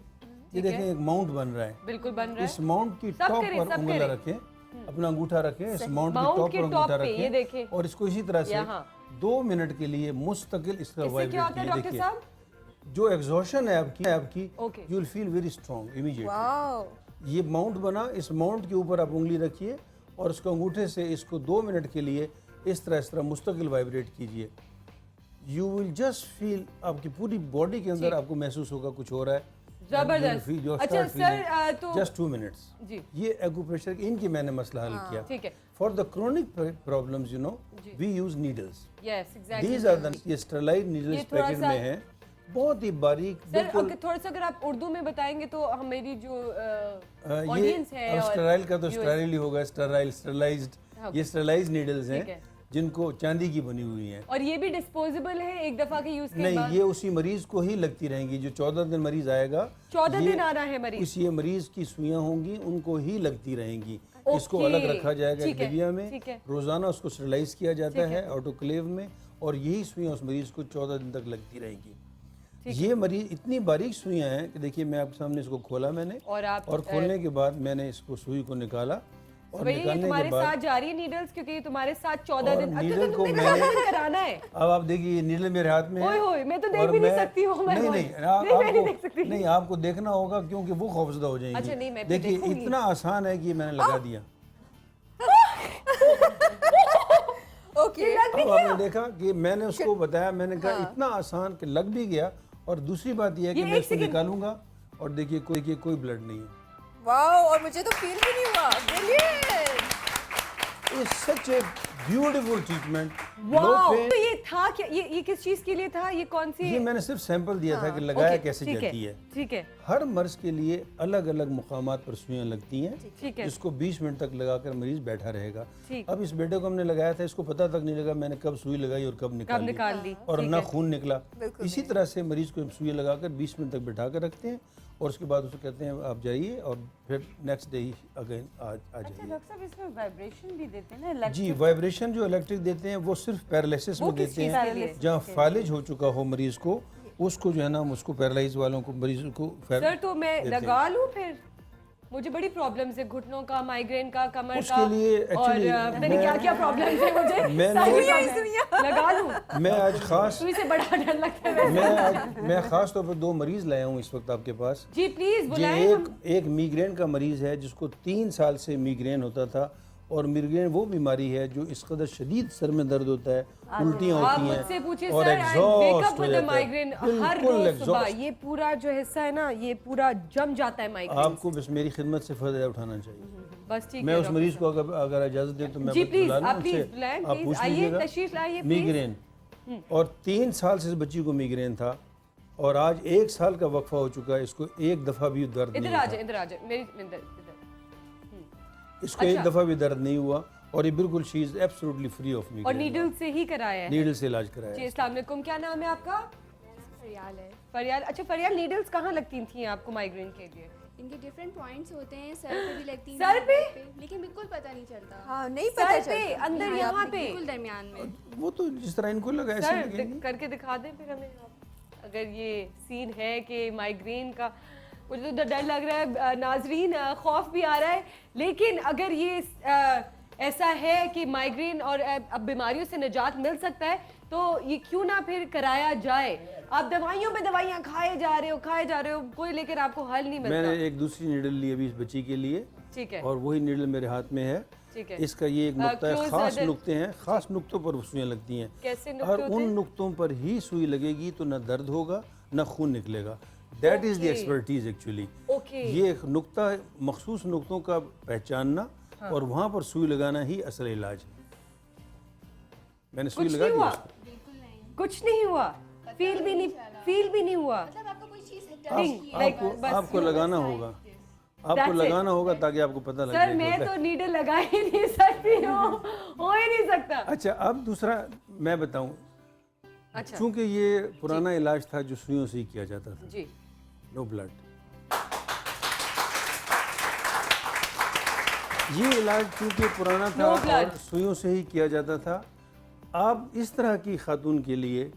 ये देखें एक माउंट बन रहा है। बिल्कुल बन रहा है। इस माउंट की सब टॉप करें, पर सब उंगली करें। रखें, अपना अंगूठा रखें, इस माउंट माउंट की के टॉप पर टॉप अंगूठा पे, ये देखें। रखें और इसको इसी तरह से यहाँ। 2 मिनट के लिए मुस्तकिल इसका इससे क्या होता है वाइब्रेट डॉक्टर कीजिए। साहब? देखिए जो एग्जॉशन है आपकी Okay. You will feel very strong immediately. Wow, ये माउंट बना, इस माउंट के ऊपर आप उंगली रखिए और उसको अंगूठे से इसको 2 मिनट के लिए इस तरह मुस्तकिल वाइब्रेट कीजिए। यू विल जस्ट फील, आपकी पूरी बॉडी के अंदर आपको महसूस होगा कुछ हो रहा है। जबरदस्त। अच्छा सर तो जस्ट 2 मिनट्स। जी ये एक्यूप्रेशर इनकी मैंने मसला हल किया। ठीक है। For the chronic problems you know we use needles. Yes exactly. These are the ये स्टेरलाइट नीडल्स ये थोड़ा पैकेट सा- में हैं, बहुत ही बारीक सर बिल्कुल। अगर थोड़ा सा अगर आप उर्दू में बताएंगे तो हमारी जो ये ऑडियंस है और स्टेराइल का तो US स्टेराइल ही होगा, स्टेराइल स्टेरलाइज्ड। ये स्टेरलाइज्ड नीडल्स ठीक है। हैं जिनको चांदी की बनी हुई हैं। और ये भी डिस्पोजेबल है एक दफा के यूज के नहीं, बाद? ये उसी मरीज को ही लगती रहेंगी। जो 14 दिन मरीज आएगा, 14 ये दिन आ रहा है मरीज। उस ये मरीज की सुइयां होंगी, उनको ही लगती रहेंगी। ओके, इसको अलग रखा जाएगा एक ठीक है, डिबिया में, ठीक है। रोजाना उसको स्टरलाइज किया जाता है ऑटोक्लेव में, और यही सुइयां उस मरीज को 14 दिन तक लगती रहेंगी। ये मरीज इतनी बारीक सुइयां हैं कि देखिए मैं आपके सामने इसको खोला मैंने, और खोलने के बाद मैंने इसको सुई को निकाला और भाई ये निकालने तुम्हारे के बाद साथ जा रही है नीडल्स क्योंकि ये तुम्हारे साथ 14 और दिन। अच्छा नीडल तो को तुमने मैंने- कहा कराना है। अब आप देखिए ये नीडल मेरे हाथ में है। ओए होए, मैं तो देख और भी नहीं सकती हूँ, मैं नहीं बोल- नहीं नहीं, मैं नहीं देख सकती। आपको नहीं, आपको देखना होगा क्योंकि वो खौफजदा हो जाएंगी। अच्छा, नहीं, मैं भी देखिए देखूंगी। इतना आसान है कि ये मैंने लगा दिया। ओके। अब आपने देखा कि मैंने उसको बताया, मैंने कहा इतना आसान कि लग भी गया। और दूसरी बात यह है कि ये मैं एक इसको सेकंड- निकालूंगा और देखिए कोई ब्लड नहीं है। वाओ, और मुझे तो फील भी नहीं हुआ। Brilliant. It's such a beautiful treatment. Wow, तो ये था क्या? ये किस चीज के लिए था? ये कौन सी? ये मैंने सिर्फ सैंपल दिया था कि लगाया ओके, कैसे ठीक जाती है। ठीक है, हर मर्ज के लिए अलग अलग मुकामात पर सुइयां लगती हैं, ठीक है। जिसको 20 मिनट तक लगाकर मरीज बैठा रहेगा। ठीक। अब इस बेटे को हमने लगाया था, इसको पता तक नहीं लगा मैंने कब सुई लगाई और कब निकाल ली। और ठीक ना है। खून निकला। इसी तरह से मरीज को सुई लगाकर 20 मिनट तक बैठा कर रखते हैं और उसके बाद उसको कहते हैं आप जाइए और फिर नेक्स्ट डे ही अगेन आ अच्छा जाइए। डॉक्टर साहब इसमें वाइब्रेशन भी देते हैं ना electric? जी, वाइब्रेशन जो इलेक्ट्रिक देते हैं वो सिर्फ पैरालिसिस वो में किस देते चीज़ के लिए? हैं, जहाँ फालिज हो चुका हो मरीज को, उसको जो है ना उसको पैरालाइज वालों को मरीज को सर तो मैं देते हैं। लगा लूं फिर? मुझे बड़ी प्रॉब्लम्स है, घुटनों का, माइग्रेन का, कमर उसके का लिए और actually पता नहीं मैं- क्या क्या प्रॉब्लम्स है मुझे। मैंने- सुइयां लगा लूं? मैं आज खास सुई से बड़ा डर लगता है वैसे। मैं खास तौर पर 2 मरीज लाया हूँ इस वक्त आपके पास। जी प्लीज ये बुलाएं हम। एक मीग्रेन का मरीज है जिसको 3 साल से मीग्रेन होता था, और मिग्रेन वो बीमारी है जो इस कदर शदीद सर में दर्द होता है, उल्टियाँ आप होती मुझसे पूछिए हैं और सर, आई वेक एग्जॉस्ट अप हो विद जाता माइग्रेन है। हर बिल्कुल रोज सुबह। एग्जॉस्ट। ये पूरा जो हिस्सा है ना, ये पूरा जम जाता है माइग्रेन। आपको बस मेरी खिदमत से फ़ायदा उठाना चाहिए। बस ठीक मैं है उस डॉक्टर मरीज को अगर इजाज़त दे तो मैं जी, प्लीज, बुला लूं आप प्लीज उनसे, बुलाएं, आप प्लीज, पूछ आइए, लीजिएगा। तशरीफ लाइए, प्लीज। मिग्रेन, और 3 साल से इस बच्ची को मिग्रेन था और आज 1 साल का वक्फा हो चुका है, इसको एक दफ़ा भी दर्द इधर नहीं आ था। जाए, इधर आ जाए, मेरी इधर। इसको एक दफ़ा भी दर्द नहीं हुआ और ये बिल्कुल she is absolutely free of और मिग्रेन। नीडल से ही कराया है? नीडल से इलाज कराया जी है। अस्सलाम वालेकुम, क्या नाम है आपका? फरियाल है। फरियाल। अच्छा फरियाल, नीडल्स कहाँ लगती थी आपको माइग्रेन के लिए? इनके डिफरेंट पॉइंट्स होते हैं, सर पे भी लगती हैं, सर पे? लेकिन बिल्कुल पता नहीं चलता। हाँ, नहीं पता सर पे, चलता। अंदर हाँ, यहाँ पे? बिल्कुल दरमियान में। वो तो जिस तरह इनको लगा ऐसे सर लगेंगे। करके दिखा दें फिर हमें आप। अगर ये सीन है कि माइग्रेन का, मुझे तो डर लग रहा है नाजरीन, खौफ भी आ रहा है, लेकिन अगर ये ऐसा है कि माइग्रेन और अब बीमारियों से निजात मिल सकता है तो ये क्यों ना फिर कराया जाए। आप दवाइयों पे दवाइयाँ खाए जा रहे हो, कोई लेकर आपको हल नहीं मिलता। मैंने एक दूसरी नीडल ली अभी इस बच्ची के लिए, ठीक है, और वही नीडल मेरे हाथ में है। ठीक है। इसका ये एक नुक्ता है, close खास other- नुक्ते हैं, खास नुक्तों पर सुइयां लगती हैं। कैसे नुक्ते और होते उन हैं? नुक्तों पर ही सुई लगेगी तो ना दर्द होगा ना खून निकलेगा। That is the Okay. Expertise actually. Okay. ये एक नुक्ता, मखसूस नुक्तों का पहचानना और वहाँ पर सुई लगाना ही असल इलाज है। मैंने सुई कुछ लगा नहीं दी हुआ? उसको। बिल्कुल नहीं। कुछ नहीं हुआ? फील भी नहीं हुआ? मतलब आपको कोई चीज़ नहीं, like, बस आपको लगाना होगा, आपको That's it. लगाना होगा ताकि आपको पता लगे। सर मैं तो नीडल लगा ही नहीं सकती हूँ, हो ही नहीं सकता। अच्छा, अब दूसरा मैं बताऊं, अच्छा चूंकि ये पुराना इलाज था जो सुइयों से ही किया जाता था, जी, नो ब्लड। ये इलाज चूंकि पुराना था No blood. और सुइयों से ही किया जाता था। अब इस तरह की खातून के लिए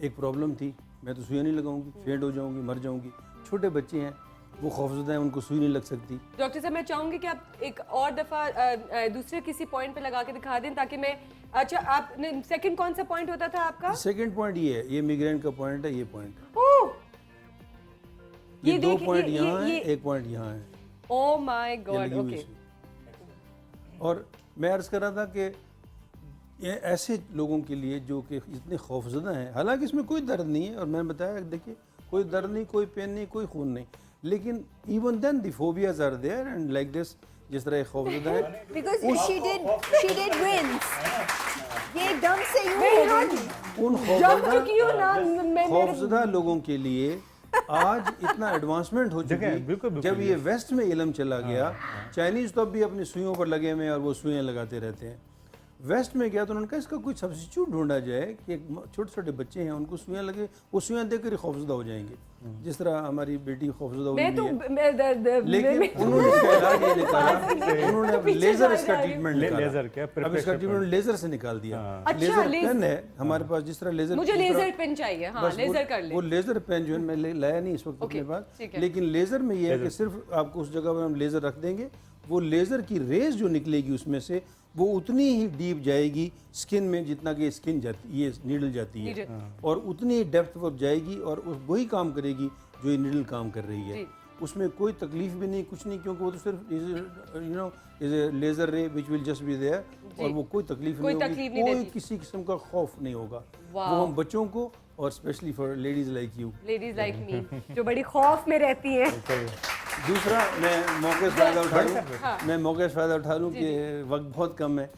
एक प्रॉब्लम थी, मैं तो सुई नहीं लगाऊंगी, फेंट हो जाऊंगी, मर जाऊंगी। छोटे बच्चे हैं, वो खौफजदा हैं, उनको सुई नहीं लग सकती। डॉक्टर साहब मैं चाहूंगी कि आप एक और दफा दूसरे किसी पॉइंट पे लगा के दिखा दें ताकि मैं, अच्छा आपने सेकंड कौन सा पॉइंट होता था आपका? सेकंड पॉइंट ये है, ये मिग्रेन का पॉइंट है, ये पॉइंट। ओह ये 2 देखिए, पॉइंट ये- यहाँ है, ये- 1 पॉइंट यहाँ है। ओह माय ये गॉड, लगी हुई ओके। इसमें। और मैं अर्ज़ कर रहा था कि ये ऐसे लोगों के लिए जो कि इतने खौफजदा हैं, हालांकि इसमें कोई दर्द नहीं है, और मैंने बताया देखिए कोई दर्द नहीं, कोई पेन नहीं, कोई खून नहीं, लेकिन even then the phobias are there and like this, जिस तरह खौफजदा है। बिकॉज शी डिड विंस, ये एकदम से यूं हो गई। उन जब चुकी हूँ ना मैं खौफजदा लोगों के लिए आज इतना एडवांसमेंट हो चुकी है। बिल्कुल, जब ये वेस्ट में इलम चला गया, चाइनीज तो अब भी अपनी सुइयों पर लगे हुए हैं और वो सुइयां लगाते रहते हैं। वेस्ट में गया तो उन्होंने कहा इसका कोई सब्सिट्यूट ढूंढा जाए कि एक छोटे छोटे बच्चे हैं उनको सुइयां लगे, वो सुइयां देकर ही खौफजदा हो जाएंगे, जिस तरह हमारी बेटी खौफजदा हुई मैं तो है। लेकिन उन्होंने इसका इलाज ये निकाला, उन्होंने अब लेजर इसका ट्रीटमेंट निकाला। लेजर क्या, अब इसका ट्रीटमेंट लेजर से निकाल दिया। अच्छा, लेजर लेजर। पेन है हमारे पास, जिस तरह लेजर, मुझे लेजर पेन चाहिए, हाँ बस लेजर कर ले। वो लेजर पेन जो है मैं लाया नहीं इस वक्त ओके, अपने पास, ठीक है। लेकिन लेजर में ये है कि सिर्फ आपको उस जगह पर हम लेजर रख देंगे, वो लेजर की रेज जो निकलेगी उसमें से वो उतनी ही डीप जाएगी स्किन में जितना कि स्किन जाती, ये नीडल जाती है, और उतनी ही डेप्थ पर जाएगी और वही काम करेगी जो ये नीडल काम कर रही है। उसमें कोई तकलीफ भी नहीं, कुछ नहीं, क्योंकि वो तो सिर्फ you know is a laser ray which will just be there, और वो कोई तकलीफ नहीं होगी, कोई किसी किस्म का खौफ नहीं होगा। वो हम बच्चों को, और specially for ladies like you, ladies like me जो बड़ी खौफ में रहती हैं। दूसरा मैं मौके से फ़ायदा उठा लूँ, मैं मौके से फ़ायदा उठा लूँ कि वक्त बहुत कम है।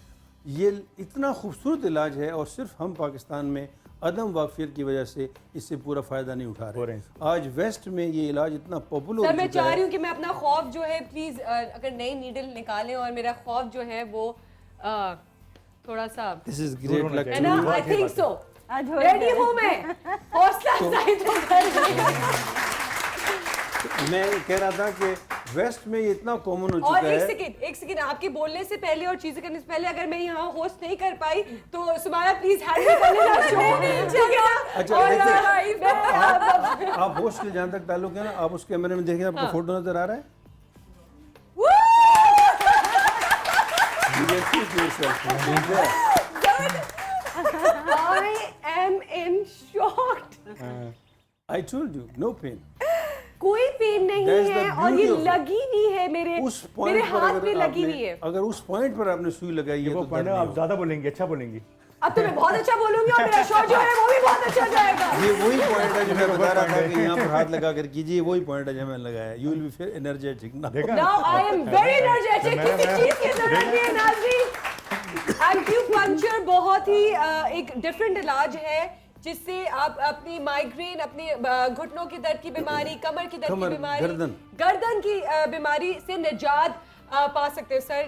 ये इतना खूबसूरत इलाज है और सिर्फ हम पाकिस्तान में अदम वाक़फ़ियत की वजह से इससे पूरा फ़ायदा नहीं उठा रहे। आज वेस्ट में ये इलाज इतना पॉपुलर हो सर मैं चुका चाह रही है। हूँ कि मैं अपना खौफ जो है प्लीज अगर नई नीडल निकालें और मेरा खौफ जो है वो थोड़ा सा, दिस इज ग्रेट लक है ना, आई थिंक सो, रेडी हूँ मैं, हौसला अफजाई तो कर। मैं कह रहा था कि वेस्ट में ये इतना कॉमन हो और चुका है। एक सेकंड आपके बोलने से पहले और चीजें करने से पहले अगर मैं यहाँ होस्ट नहीं कर पाई तो सुमाया प्लीज हैंडल कर लेना शो। अच्छा देखिए, आप होस्ट के जहाँ तक ताल्लुक है ना, आप उस कैमरे में देखें, आपको फोटो नजर आ रहा है? You can see yourself. I am in shocked. I told you, no pain. कोई पेन नहीं That's the है और ये beauty of it. लगी नहीं है मेरे उस point मेरे पर हाथ अगर में लगी आपने- नहीं है। अगर उस पॉइंट पर आपने सुई लगाई है वो तो पॉइंट दर्द आप नहीं ज़्यादा बोलेंगी, अच्छा बोलेंगी। अब तो मैं बहुत अच्छा बोलूंगी और मेरा शो जो है वो भी बहुत अच्छा जाएगा। होगा। ये वही पॉइंट है जो मैं बता रहा था कि यहाँ पर हाथ लगा कर कीजिए, वही पॉइंट है जो मैंने लगाया। You will be feel energetic ना। Now I am very energetic। किसी चीज की जरूरत नहीं है नाज़रीन। एक्यूपंक्चर बहुत ही एक डिफरेंट इलाज है जिससे आप अपनी माइग्रेन, अपनी घुटनों की दर्द की बीमारी, कमर की दर्द की बीमारी, गर्दन की बीमारी से निजात पा सकते हो सर।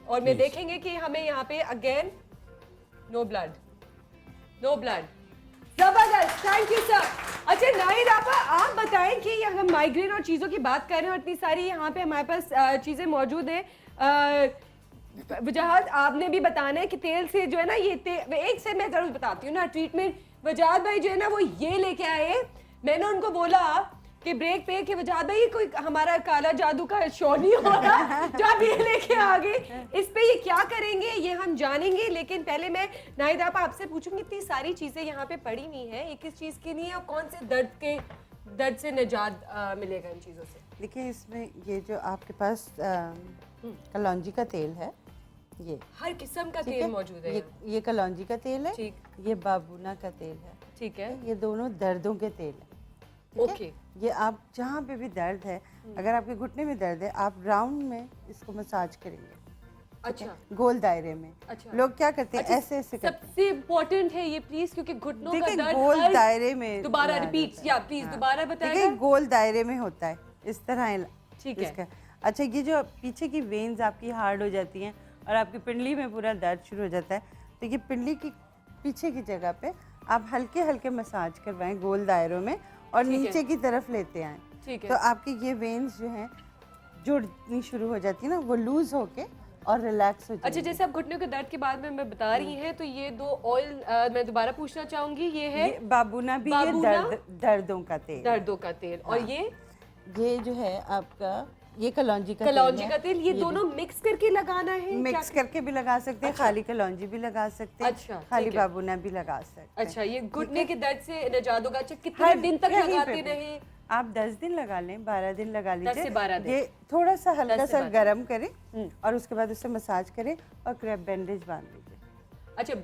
और मैं देखेंगे कि हमें यहाँ पे again no blood, no blood, जबरदस्त, थैंक यू सर। अच्छा नाहिद आप बताएं कि हम माइग्रेन और चीज़ों की बात कर रहे हैं और इतनी सारी यहाँ पे हमारे पास चीज़ें मौजूद हैं। वजाहत आपने भी बताना है कि तेल से जो है ना, ये एक से मैं जरूर बताती हूँ ना ट्रीटमेंट। वजाहत भाई जो है ना वो ये लेके आए, मैंने उनको बोला कि ब्रेक पे कि वजाहत भाई कोई हमारा काला जादू का शो नहीं हो रहा जो आप ये लेके आ गए, इस पे ये क्या करेंगे ये हम जानेंगे। लेकिन पहले मैं नाहिद आपसे पूछूंगी, इतनी सारी चीजें यहाँ पे पड़ी हुई हैं, ये किस चीज की नहीं है और कौन से दर्द से निजात मिलेगा इन चीजों से? देखिए इसमें ये जो आपके पास कलौंजी का तेल है, ये हर किस्म का ठीक तेल है? मौजूद है। ये कलौंजी का तेल है, ठीक। ये बाबूना का तेल है, ठीक है, ये दोनों दर्दों के तेल है। ठीक है? ओके। ये आप जहाँ पे भी दर्द है, अगर आपके घुटने में दर्द है, आप राउंड में इसको मसाज करेंगे। अच्छा, गोल दायरे में। अच्छा। लोग क्या करते हैं, अच्छा, ऐसे ऐसे करते हैं। सबसे इम्पोर्टेंट है ये प्लीज, क्योंकि घुटनों का देखिए, दर्द गोल हर दायरे में दोबारा इलाज रिपीट होता है। या प्लीज हाँ। दोबारा देखिए बताइए। गोल दायरे में होता है इस तरह ठीक है। इसका। अच्छा, ये जो पीछे की वेन्स आपकी हार्ड हो जाती हैं और आपकी पिंडली में पूरा दर्द शुरू हो जाता है, तो ये पिंडली की पीछे की जगह पे आप हल्के हल्के मसाज करवाएं गोल दायरों में और नीचे की तरफ लेते आएं, ठीक है। तो आपकी ये वेन्स जो हैं जुड़नी शुरू हो जाती है ना, वो लूज होके और रिलैक्स हो अच्छा, जाएंगे। जैसे आप घुटने के दर्द के बाद में मैं बता रही हैं, तो ये 2 ऑयल मैं दोबारा पूछना चाहूंगी, ये है ये बाबूना भी है, बाबूना? दर्दों का तेल। दर्दों का तेल, और ये जो है आपका, ये कलौंजी का कलौंजी तेल का तेल, ये दोनों मिक्स करके लगाना है? मिक्स करके भी लगा सकते हैं, खाली कलौंजी भी लगा सकते हैं, अच्छा, खाली ठीक है। बाबूना भी लगा सकते हैं। अच्छा, ये घुटने के दर्द से निजात होगा। अच्छा, कितने दिन तक कहीं पे लगाते भी। रहे? आप 10 दिन लगा लें, 12 दिन लगा 10 से लीजिए। 12 दिन। ये थोड़ा सा हल्का 10 से सा 12 गरम करें और उसके बाद उसे मसाज करें और क्रैप बैंडेज बांध लीजिए। अच्छा,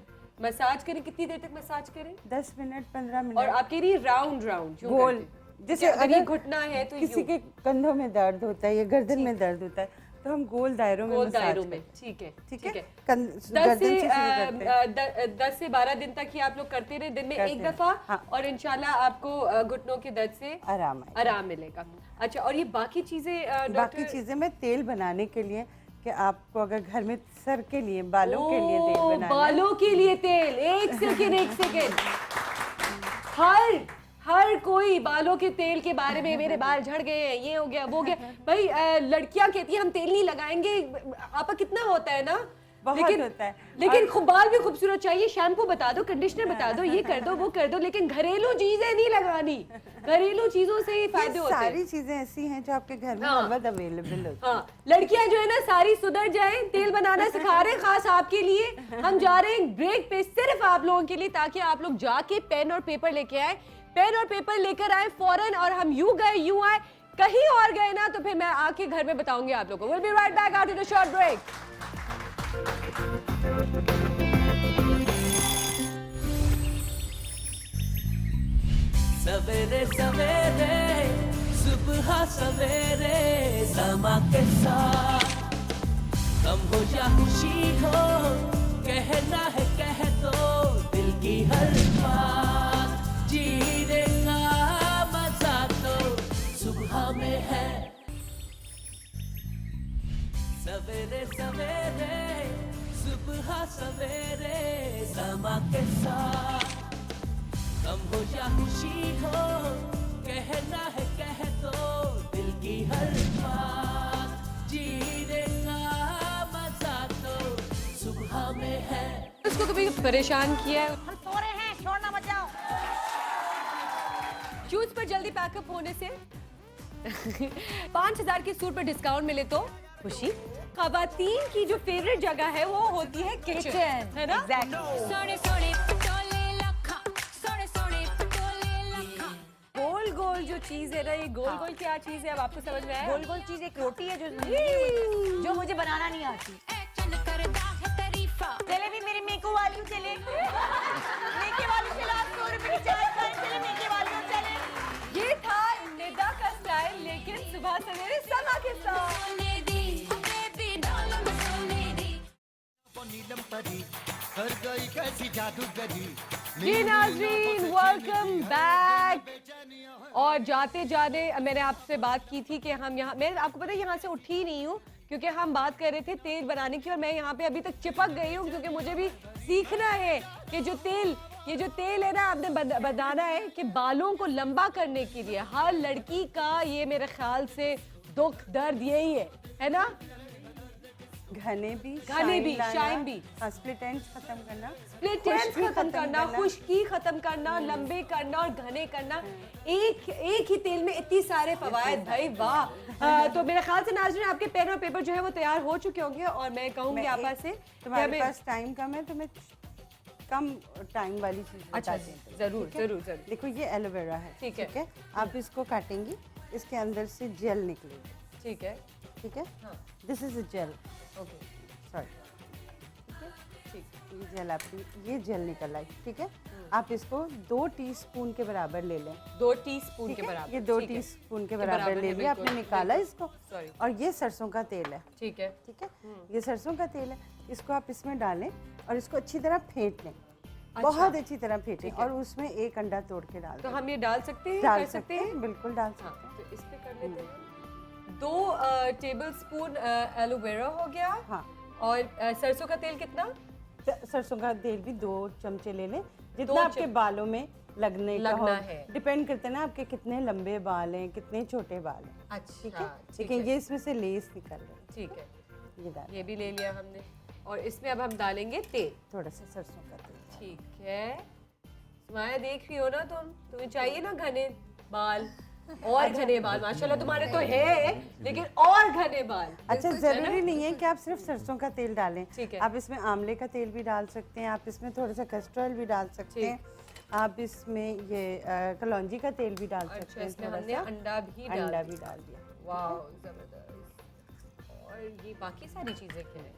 मसाज करें, कितनी देर तक मसाज करें? 10 मिनट 15 और मिनट। आप कह रही राउंड राउंड गोल, जैसे अगर ये अगर घुटना है तो किसी के कंधों में दर्द होता है या गर्दन में दर्द होता है, तो हम गोल दायरों में गोल मसाज दायरों करते में, हैं। ठीक है, ठीक ठीक है, है। 10 से गर्दन से शुरू करते हैं। 10 से 12 दिन तक ही आप लोग करते रहे, दिन में करते एक हैं, दफा, हाँ। और इंशाल्लाह आपको घुटनों के दर्द से आराम आएगा। आराम मिलेगा। अच्छा, और ये बाकी चीजें बाकी डॉक्टर? चीजें मैं तेल बनाने के लिए, कि आपको अगर घर में सर के लिए, बालों के लिए तेल बनाना है, बालों के लिए तेल, एक सेकेंड हर कोई बालों के तेल के बारे में, मेरे बाल झड़ गए हैं, ये हो गया, वो हो गया। भाई लड़कियां कहती हैं हम तेल नहीं लगाएंगे, आपका कितना होता है ना, बहुत होता है। लेकिन बाल भी खूबसूरत चाहिए। शैम्पू बता दो, कंडीशनर बता दो, ये कर दो, वो कर दो, लेकिन घरेलू चीजें नहीं लगानी। घरेलू चीजों से ही फायदे होते हैं। सारी चीजें ऐसी हैं जो आपके घर में हाँ। हर वक्त अवेलेबल होती हैं। हाँ, लड़कियां जो है ना सारी सुधर जाएं, तेल बनाना सिखा रहे हैं खास आपके लिए। हम जा रहे हैं ब्रेक पे सिर्फ आप लोगों के लिए, ताकि आप लोग जाके पेन और पेपर लेके आए, पेन और पेपर लेकर आए फौरन, और हम यूं गए यूं आए, कहीं और गए ना तो फिर मैं आके घर में बताऊंगी आप लोगों को। Will be right back after the short break. सवेरे सवेरे सुबह सवेरे समा के साथ गम हो या खुशी हो, कहना है कह दो दिल की हर बात, जीने का मजा तो सुबह में है। सवेरे सवेरे सुबह सवेरे समा के साथ गम हो या खुशी हो, कहना है कह दो दिल की हर बात, जीने का मजा तो सुबह में है। इसको कभी परेशान किया है? हम सो रहे हैं, शोर ना मचाओ। शूज पर जल्दी पैकअप होने से 5000 के सूट पर डिस्काउंट मिले तो खुशी। खवातीन की जो फेवरेट जगह है वो होती है किचन, है ना? सोने सोने पटोले लखा, सोने सोने पटोले लखा। गोल गोल जो चीज है ना, ये गोल गोल क्या चीज है, अब आपको समझ में आया? गोल गोल चीज एक रोटी है जो मुझे बनाना नहीं आती। चल करदा है तारीफा। चले भी मेरी मेको वाली चले, मेके वाली चले, आप 100 रुपए की चाय खाएं, चले मेके वाली चले। ये था निदा का स्टाइल, लेकिन सुबह सवेरे समा के साथ। सोने दी बेबी डालो में सोने दी। नीलम परी कर गई कैसी जादूगरी। जी नाज़रीन, वेलकम बैक। और जाते जाने मैंने आपसे बात की थी कि हम यहाँ, मैं आपको पता है यहाँ से उठी नहीं हूँ क्योंकि हम बात कर रहे थे तेल बनाने की, और मैं यहाँ पे अभी तक चिपक गई हूँ क्योंकि मुझे भी सीखना है कि ये जो तेल है ना आपने बनाना है कि बालों को लंबा करने के लिए। हर लड़की का ये मेरे ख्याल से दुख दर्द यही है ना? घने भी, शाइन भी, स्प्लिट एंड्स खत्म करना, स्प्लिट एंड्स खत्म करना, खुश्की खत्म करना, लंबे करना और घने करना। एक ही तेल में इतनी सारे फवायद, भाई वाह। तो मेरे ख्याल से नाज़रीन आपके पेन और पेपर जो है वो तैयार हो चुके होंगे, और मैं कहूँगी आपा से तुम्हारे पास टाइम कम है तो मैं कम टाइम वाली चीज अच्छा, बताती हूँ। जरूर ठीक है? जरूर जरूर। देखो ये एलोवेरा है, ठीक है। आप इसको काटेंगी, इसके अंदर से जेल निकलेगी, ठीक है, ठीक है? हाँ। This is a jail, okay, sorry, ठीक है? ठीक। ये जेल आपकी, ये जेल निकल आई, ठीक है? आप इसको 2 टीस्पून के बराबर ले लें। 2 टीस्पून ठीक के है? बराबर, ये 2 ठीक है। टीस्पून के के बराबर बराबर ले है, लिया, बिल्कुल, आपने निकाला बिल्कुल। इसको। सॉरी। और ये सरसों का तेल है, ठीक है, ठीक है? ये सरसों का तेल है, इसको आप इसमें डालें और इसको अच्छी तरह फेंट लें, बहुत अच्छी तरह फेंटें, ठीक है। और उसमें 1 अंडा तोड़ के डाल तो दें। हम ये डाल सकते हैं, डाल कर सकते हैं? बिल्कुल डाल हाँ, सकते तो इस पे कर लेते हैं। 2 टेबलस्पून एलोवेरा हो गया, हैं। हाँ, और सरसों का तेल कितना? सरसों का तेल भी 2 चमचे ले लें, 2 जितना आपके बालों में लगना लगना है। डिपेंड करता है ना आपके कितने लंबे बाल हैं, कितने छोटे बाल हैं, अच्छा, ठीक है? लेकिन ये इसमें से लेस निकल रही है, ठीक है। ये डाल ये भी ले लिया हमने और इसमें अब हम डालेंगे तेल। थोड़ा सा सरसों का तेल। ठीक है, सुमाया देख रही हो ना तुम्हें चाहिए ना घने बाल और घने बाल, माशाल्लाह तुम्हारे तो है, लेकिन और घने बाल। अच्छा, जरूरी नहीं है कि आप सिर्फ सरसों का तेल डालें, ठीक है। आप इसमें आंवले का तेल भी डाल सकते हैं, आप इसमें थोड़ा सा कस्टर्ड ऑयल भी डाल सकते हैं, आप इसमें ये कलौंजी का तेल भी डाल सकते अच्छा, हैं। इसमें थोड़ा हमने सा अंडा भी अंडा भी डाल दिया। वाह जबरदस्त। और ये बाकी सारी चीजें क्या है?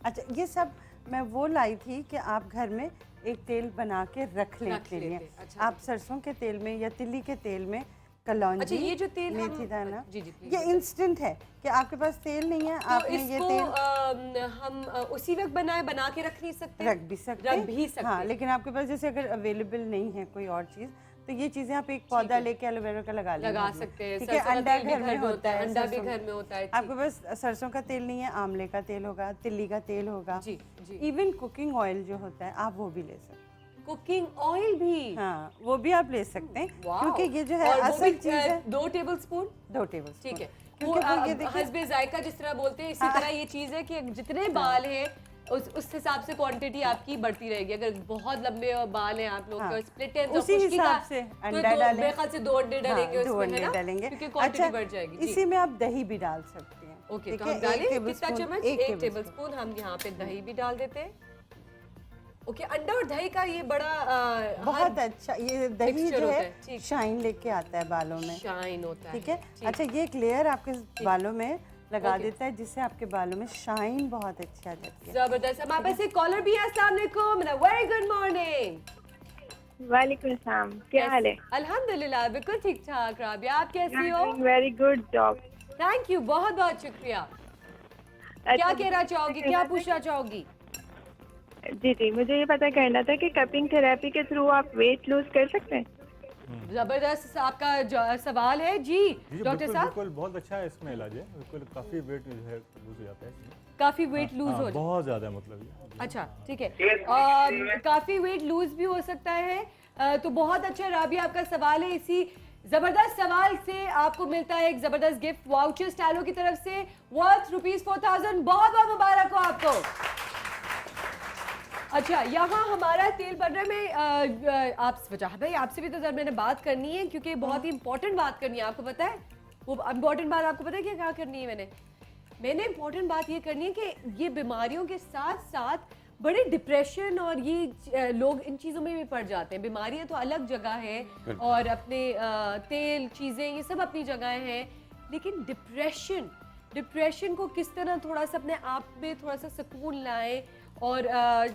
अच्छा, ये सब मैं वो लाई थी कि आप घर में एक तेल बना के रख लें के लिए। अच्छा। आप सरसों के तेल में या तिल्ली के तेल में कलौंजी, अच्छा, ये जो तेल हम- मेथी दाना, जी, जी, ये इंस्टेंट है कि आपके पास तेल नहीं है, तो आपने ये इसको तेल हम उसी वक्त बना के रख नहीं सकते? रख भी सकते रख हैं। भी सकते हाँ, हैं। लेकिन आपके पास जैसे अगर अवेलेबल नहीं है कोई और चीज़, तो ये चीज़ें आप एक पौधा लेके एलोवेरा का लगा लें, लगा सकते हैं। ठीक है। सरसों का अंडा तेल भी घर में होता है, अंडा भी सरसों- घर में होता है। आपके पास सरसों का तेल नहीं है, आंवले का तेल होगा, तिल्ली का तेल होगा, जी, जी। इवन कुकिंग ऑयल जो होता है आप वो भी ले सकते हैं। कुकिंग ऑयल भी? हाँ, वो भी आप ले सकते हैं, वाह। क्योंकि ये जो है और वो असल भी, चीज़ है। 2 टेबलस्पून? 2 टेबलस्पून, ठीक है। क्योंकि वो ये देखिए हस्बे जायका जिस तरह बोलते हैं, इसी तरह ये चीज़ है कि जितने बाल हैं उस हिसाब से क्वांटिटी आपकी बढ़ती रहेगी। अगर बहुत लंबे बाल हैं आप लोग हाँ, के, स्प्लिट एंड्स उसी हिसाब से अंडा डालें। मेरे ख्याल से 2 अंडे डालेंगे हाँ, 2 उसमें, है अंडे ना? डालेंगे। क्योंकि क्वांटिटी अच्छा, बढ़ जाएगी। जी। इसी में आप दही भी डाल सकते हैं। ओके, ठीक तो है, हम डालें एक कितना टेबलस्पून, चम्मच? 1 टेबलस्पून हम यहाँ पे दही भी डाल देते हैं। ओके, अंडा और दही का ये बड़ा बहुत अच्छा, ये दही texture जो होता है है, ठीक। शाइन लेके आता है बालों में, शाइन होता है। ठीक है। अच्छा, ये एक लेयर आपके बालों में लगा देता है, जिससे आपके बालों में शाइन बहुत अच्छी आ जाती है। जबरदस्त। हमारे पास एक कॉलर भी है। अस्सलाम वालेकुम, वेरी गुड मॉर्निंग। वालेकुम सलाम, क्या हाल है? अल्हम्दुलिल्लाह, बिल्कुल ठीक ठाक। राबिया, आप कैसी हो? Very good job. Thank you, बहुत बहुत शुक्रिया। क्या कहना चाहोगी, क्या पूछना चाहोगी? जी जी, मुझे ये पता करना था कि कपिंग थेरेपी के थ्रू आप वेट लूज कर सकते हैं? जबरदस्त आपका सवाल है जी, डॉक्टर साहब। बिल्कुल बहुत अच्छा है, इसमें इलाज है। बिल्कुल काफ़ी वेट जो है लूज हो जाता है इसमें। काफी वेट लूज हो बहुत ज़्यादा मतलब ये। अच्छा, ठीक है। काफी वेट लूज भी हो सकता है, तो बहुत अच्छा राबिया आपका सवाल है। इसी जबरदस्त सवाल से आपको मिलता है एक जबरदस्त गिफ्ट वाउचर स्टाइलो की तरफ से वर्थ ₹4000। बहुत बहुत मुबारक हो आपको। अच्छा, यहाँ हमारा तेल बन रहा है। मैं आप वजह भाई आपसे भी तो जरा मैंने बात करनी है, क्योंकि बहुत ही इंपॉर्टेंट बात करनी है। आपको पता है वो इम्पोर्टेंट बात आपको पता है क्या करनी है? मैंने इम्पोर्टेंट बात ये करनी है कि ये बीमारियों के साथ साथ बड़े डिप्रेशन और ये लोग इन चीज़ों में भी पड़ जाते हैं। बीमारियां तो अलग जगह है और अपने तेल चीज़ें ये सब अपनी जगह हैं, लेकिन डिप्रेशन को किस तरह थोड़ा सा अपने आप में थोड़ा सा सुकून लाएं और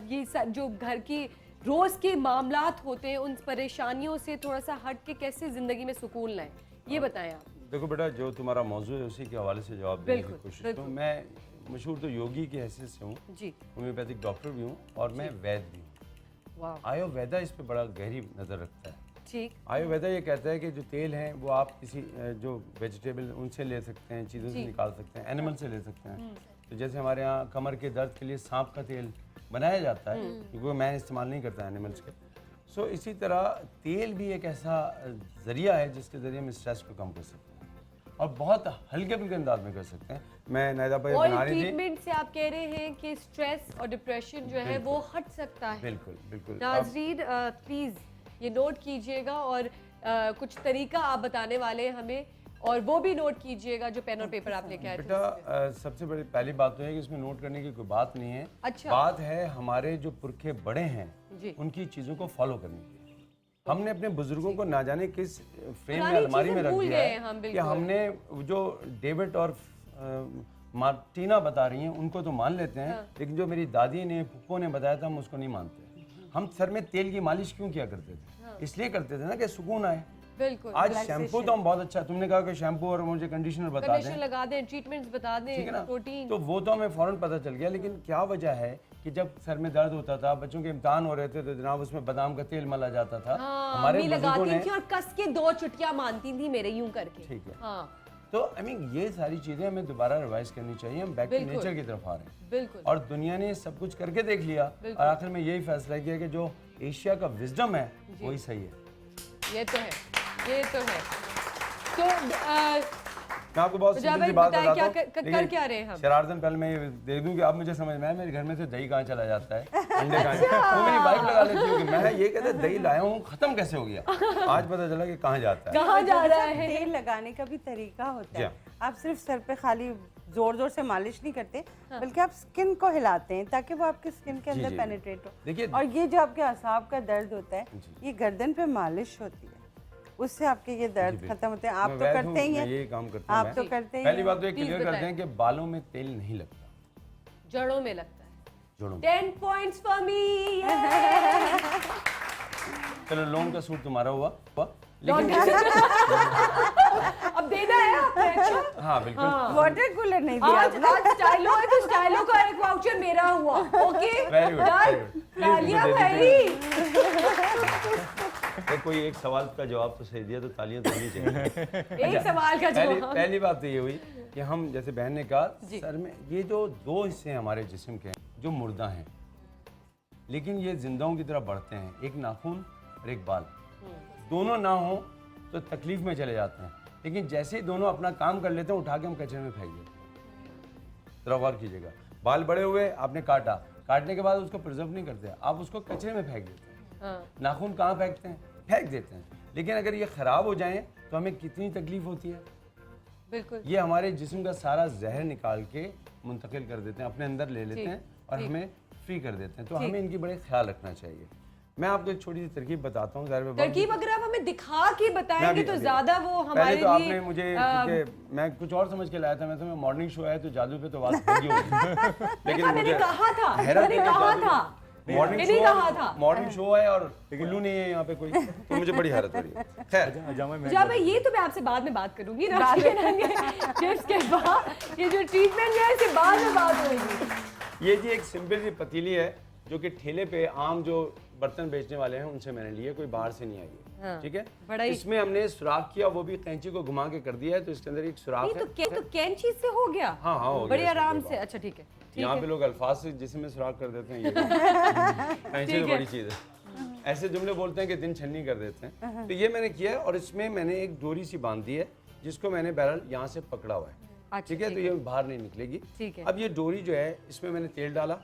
ये जो घर की रोज़ के मामलात होते हैं उन परेशानियों से थोड़ा सा हट के कैसे ज़िंदगी में सुकून लाएं, ये बताएं आप। देखो बेटा, जो तुम्हारा मौजू है उसी के हवाले से जवाब देने की कोशिश करूँ। मैं मशहूर तो योगी की हैसियत से हूँ जी, होम्योपैथिक डॉक्टर भी हूँ और मैं वैद्य भी हूँ। आयुर्वेदा इस पे बड़ा गहरी नज़र रखता है। ठीक। आयुर्वेदा ये कहता है कि जो तेल हैं वो आप किसी जो वेजिटेबल उनसे ले सकते हैं, चीज़ों से निकाल सकते हैं, एनिमल से ले सकते हैं। तो जैसे हमारे यहाँ कमर के दर्द के लिए सांप का तेल बनाया जाता है, क्योंकि मैं इस्तेमाल नहीं करता एनिमल्स के। सो इसी तरह तेल भी एक ऐसा ज़रिया है जिसके ज़रिए हम स्ट्रेस को कम कर सकते हैं और बहुत हल्के फुल्के अंदाज में कर सकते हैं। मैं नायदा भाई बना रही थी, ट्रीटमेंट से आप कह रहे हैं कि स्ट्रेस और डिप्रेशन जो है वो हट सकता है। बिल्कुल बिल्कुल। नाज़रीन प्लीज़ ये नोट कीजिएगा और कुछ तरीका आप बताने वाले हैं हमें, और वो भी नोट कीजिएगा जो पेन और पेपर आप लेके आए थे। बेटा सबसे बड़ी पहली बात तो है कि इसमें नोट करने की कोई बात नहीं है। अच्छा। बात है हमारे जो पुरखे बड़े हैं जी। उनकी चीज़ों को फॉलो करने की। हमने अपने बुजुर्गों को ना जाने किस फ्रेम में पुरानी अलमारी में चीज़ें रख भूल दिया गए है हम, कि बिल्कुल। हमने जो डेविड और मार्टिना बता रही हैं उनको तो मान लेते हैं, लेकिन जो मेरी दादी ने फुप्पो ने बताया था हम उसको नहीं मानते। हम सर में तेल की मालिश क्यों किया करते थे? इसलिए करते थे ना कि सुकून आए। बिल्कुल। आज शैम्पू तो हम बहुत अच्छा, तुमने कहा कि शैम्पू और मुझे कंडीशनर बता दें, कंडीशनर लगा दें, ट्रीटमेंट्स बता ठीक है दें, ना, प्रोटीन। तो वो तो हमें फौरन पता चल गया। लेकिन क्या वजह है कि जब सर में दर्द होता था, बच्चों के इम्तिहान हो रहे थे, तो जनाब उसमें बादाम का तेल मला जाता था। हमारे बुजुर्गों लगाती ने, थी और कस के 2 चुटकियां मानती थी मेरे यूं करके। ठीक है, हाँ तो आई मीन ये सारी चीजें हमें दोबारा रिवाइज करनी चाहिए। हम बैक टू बिल्कुल। नेचर की तरफ आ रहे हैं बिल्कुल। और दुनिया ने सब कुछ करके देख लिया और आखिर में यही फैसला किया कि जो एशिया का विजडम है वही सही है। ये तो है, ये तो है। तो मैं आपको बहुत मुझावर सिंपल सी भाई, बात बताएं बताता क्या हूँ। कर देखिए, क्या रहे हैं हम? शरारतन पहले मैं ये दे दूं कि आप मुझे समझ में आए, मेरे घर में से दही कहाँ चला जाता है, अंडे कहाँ, वो मेरी वाइफ लगा लेती है कि मैं ये कहते दही लाया हूँ, खत्म कैसे हो गया, आज पता चला कि कहाँ जाता है। कहाँ जा रहा है? तेल लगाने का भी तरीका होता जी है। आप सिर्फ सर पे खाली जोर जोर से मालिश नहीं करते, बल्कि आप स्किन को हिलाते हैं ताकि वो आपके स्किन के अंदर जी। पेनिट्रेट हो। देखिए- और ये जो आपके असाब का दर्द होता है, ये गर्दन पे मालिश होती है, उससे आपके ये दर्द खत्म होते हैं। आप मैं तो वैद करते हूँ, ही मैं हैं, यही काम करता हूँ आप मैं। तो करते ही पहली हैं। बात तो ये Please क्लियर करते बताएं। हैं कि बालों में तेल नहीं लगता, जड़ों में लगता है। जोड़ों में। 10 points for me। चलो लौंग का सूट तुम्हारा हुआ लेकिन अब देना है आपने, अच्छा? हाँ बिल्कुल। वाटर कूलर नहीं दिया आज स्टाइलो है तो स्टाइलो का एक वाउचर मेरा हुआ। Okay Very good, very good. Please तालियां मुझे दे भाई। तो कोई एक सवाल का जवाब तो सही दिया तो तालियां तो होनी चाहिए। एक सवाल का जवाब। पहली बात तो ये हुई कि हम जैसे बहन ने कहा सर में ये जो दो हिस्से हैं हमारे जिस्म के जो मुर्दा हैं लेकिन ये जिंदाओं की तरह बढ़ते हैं, एक नाखून और एक बाल, दोनों ना हो तो तकलीफ में चले जाते हैं, लेकिन जैसे ही दोनों अपना काम कर लेते हैं उठा के हम कचरे में फेंक देते हैं। जरा गौर कीजिएगा, बाल बड़े हुए आपने काटा, काटने के बाद उसको प्रिजर्व नहीं करते, आप उसको कचरे में फेंक देते हैं। नाखून कहाँ फेंकते हैं? फेंक देते हैं। लेकिन अगर ये ख़राब हो जाएं तो हमें कितनी तकलीफ होती है। बिल्कुल। ये हमारे जिस्म का सारा जहर निकाल के मुंतकिल कर देते हैं, अपने अंदर ले लेते हैं और हमें फ्री कर देते हैं। तो हमें इनकी बड़े ख्याल रखना चाहिए। मैं आपको एक छोटी सी तरकीब बताता हूँ। तरकीब अगर आप हमें दिखा के बताएंगे तो ज्यादा वो हमारे पहले तो लिए आपने मुझे क्योंकि मैं कुछ और समझ के लाया था, मैं तो मॉर्निंग शो है तो जादू पे तो बात होगी देखा, मैंने कहा था, मैंने कहा था, मॉर्निंग शो है और उल्लू नहीं है यहाँ पे कोई, तो मुझे बड़ी हैरत हो रही है। खैर जब ये तो मैं आपसे बाद में बात करूंगी ना, के बाद ये जो ट्रीटमेंट है इसके बाद में बात होगी। ये जी एक सिंपल सी पतीली है जो कि ठेले पे आम जो बर्तन बेचने वाले हैं उनसे मैंने लिए, कोई बाहर से नहीं आई है। ठीक है, इसमें हमने सुराख किया, वो भी कैंची को घुमा के कर दिया है, तो इसके अंदर एक सुराख है। तो कैंची से हो गया? हाँ हाँ हो गया, बड़े आराम से। अच्छा ठीक है। यहाँ पे लोग अल्फाज से जिसमें सुराख कर देते हैं, ये कैंची तो बड़ी चीज़ है। ऐसे जुमले बोलते हैं कि दिन छन्नी कर देते हैं। तो ये मैंने किया है और इसमें मैंने एक डोरी सी बांध दी है जिसको मैंने बहरहाल यहाँ से पकड़ा हुआ है। ठीक है, तो ये बाहर नहीं निकलेगी। अब ये डोरी जो है इसमें मैंने तेल डाला,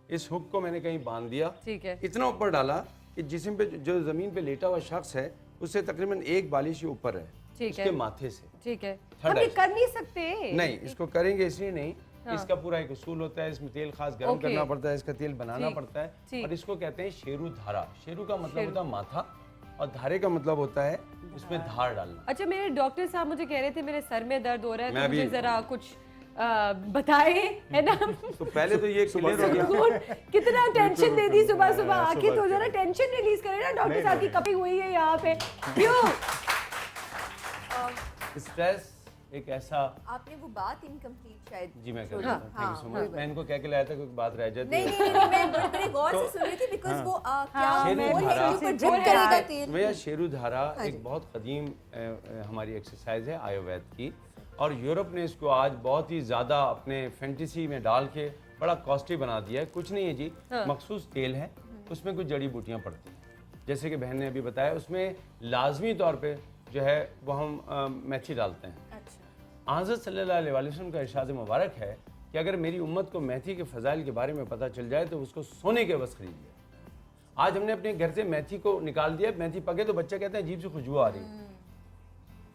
इस हुक को मैंने कहीं बांध दिया, ठीक है, इतना ऊपर डाला कि जिस्म पे जो जमीन पे लेटा हुआ शख्स है उससे तकरीबन एक बालिश ही ऊपर है, उसके माथे से। ठीक है, हम ये कर नहीं सकते। नहीं, इसको करेंगे इसलिए नहीं, इसका पूरा एक उसूल होता है, इसमें तेल खास गर्म करना पड़ता है, इसका तेल बनाना पड़ता है और इसको कहते हैं शेरू धारा। शेरू का मतलब होता है माथा और धारे का मतलब होता है इसमें धार डालना। अच्छा, मेरे डॉक्टर साहब मुझे कह रहे थे मेरे सर में दर्द हो रहा है, तो मुझे जरा कुछ बताए, है ना? तो पहले तो ये क्लियर हो गया। कितना टेंशन दे दी सुबह सुबह आके, तो जरा टेंशन रिलीज करे ना। डॉक्टर साहब की कपी हुई है यहाँ पे, क्यों? स्ट्रेस एक ऐसा, आपने वो बात इनकम्प्लीट शायद जी मैं कर रहा था, थैंक यू सो मच। मैं इनको कह के लाया था कोई बात रह जाती है। नहीं मैं बड़े गौर से सुन रही थी बिकॉज़ वो क्या भैया शेरू धारा एक बहुत कदीम हमारी एक्सरसाइज है आयुर्वेद की, और यूरोप ने इसको आज बहुत ही ज़्यादा अपने फैंटेसी में डाल के बड़ा कॉस्टली बना दिया है। कुछ नहीं है जी, मखसूस तेल है, उसमें कुछ जड़ी बूटियाँ पड़ती हैं, जैसे कि बहन ने अभी बताया, उसमें लाजमी तौर पे जो है वो हम मेथी डालते हैं। हज़रत सल्लल्लाहु अलैहि वसल्लम का इरशाद मुबारक है कि अगर मेरी उम्मत को मेथी के फ़ज़ाइल के बारे में पता चल जाए तो उसको सोने के बस खरीद लिया। आज हमने अपने घर से मेथी को निकाल दिया, मेथी पके तो बच्चा कहते हैं अजीब सी खुशबू आ रही है,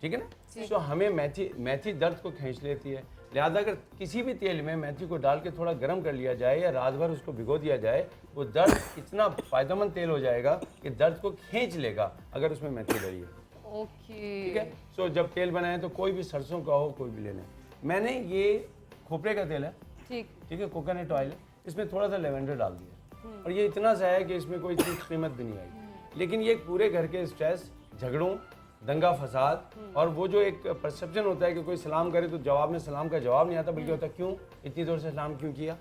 ठीक है ना? तो हमें मेथी दर्द को खींच लेती है, लिहाजा अगर किसी भी तेल में मेथी को डाल के थोड़ा गर्म कर लिया जाए या रात भर उसको भिगो दिया जाए, वो दर्द इतना फ़ायदेमंद तेल हो जाएगा कि दर्द को खींच लेगा अगर उसमें मेथी डली है। ठीक है, सो जब तेल बनाए तो कोई भी सरसों का हो, कोई भी ले लें। मैंने ये खोपरे का तेल है, ठीक है, कोकोनट ऑयल है, इसमें थोड़ा सा लेवेंडर डाल दिया और ये इतना सा है कि इसमें कोई इतनी कीमत भी नहीं आई, लेकिन ये पूरे घर के स्ट्रेस, झगड़ों, दंगा फसाद और वो जो एक परसेप्शन होता है कि कोई सलाम करे तो जवाब में सलाम का जवाब नहीं आता, बल्कि होता है क्यों इतनी देर से सलाम क्यों किया।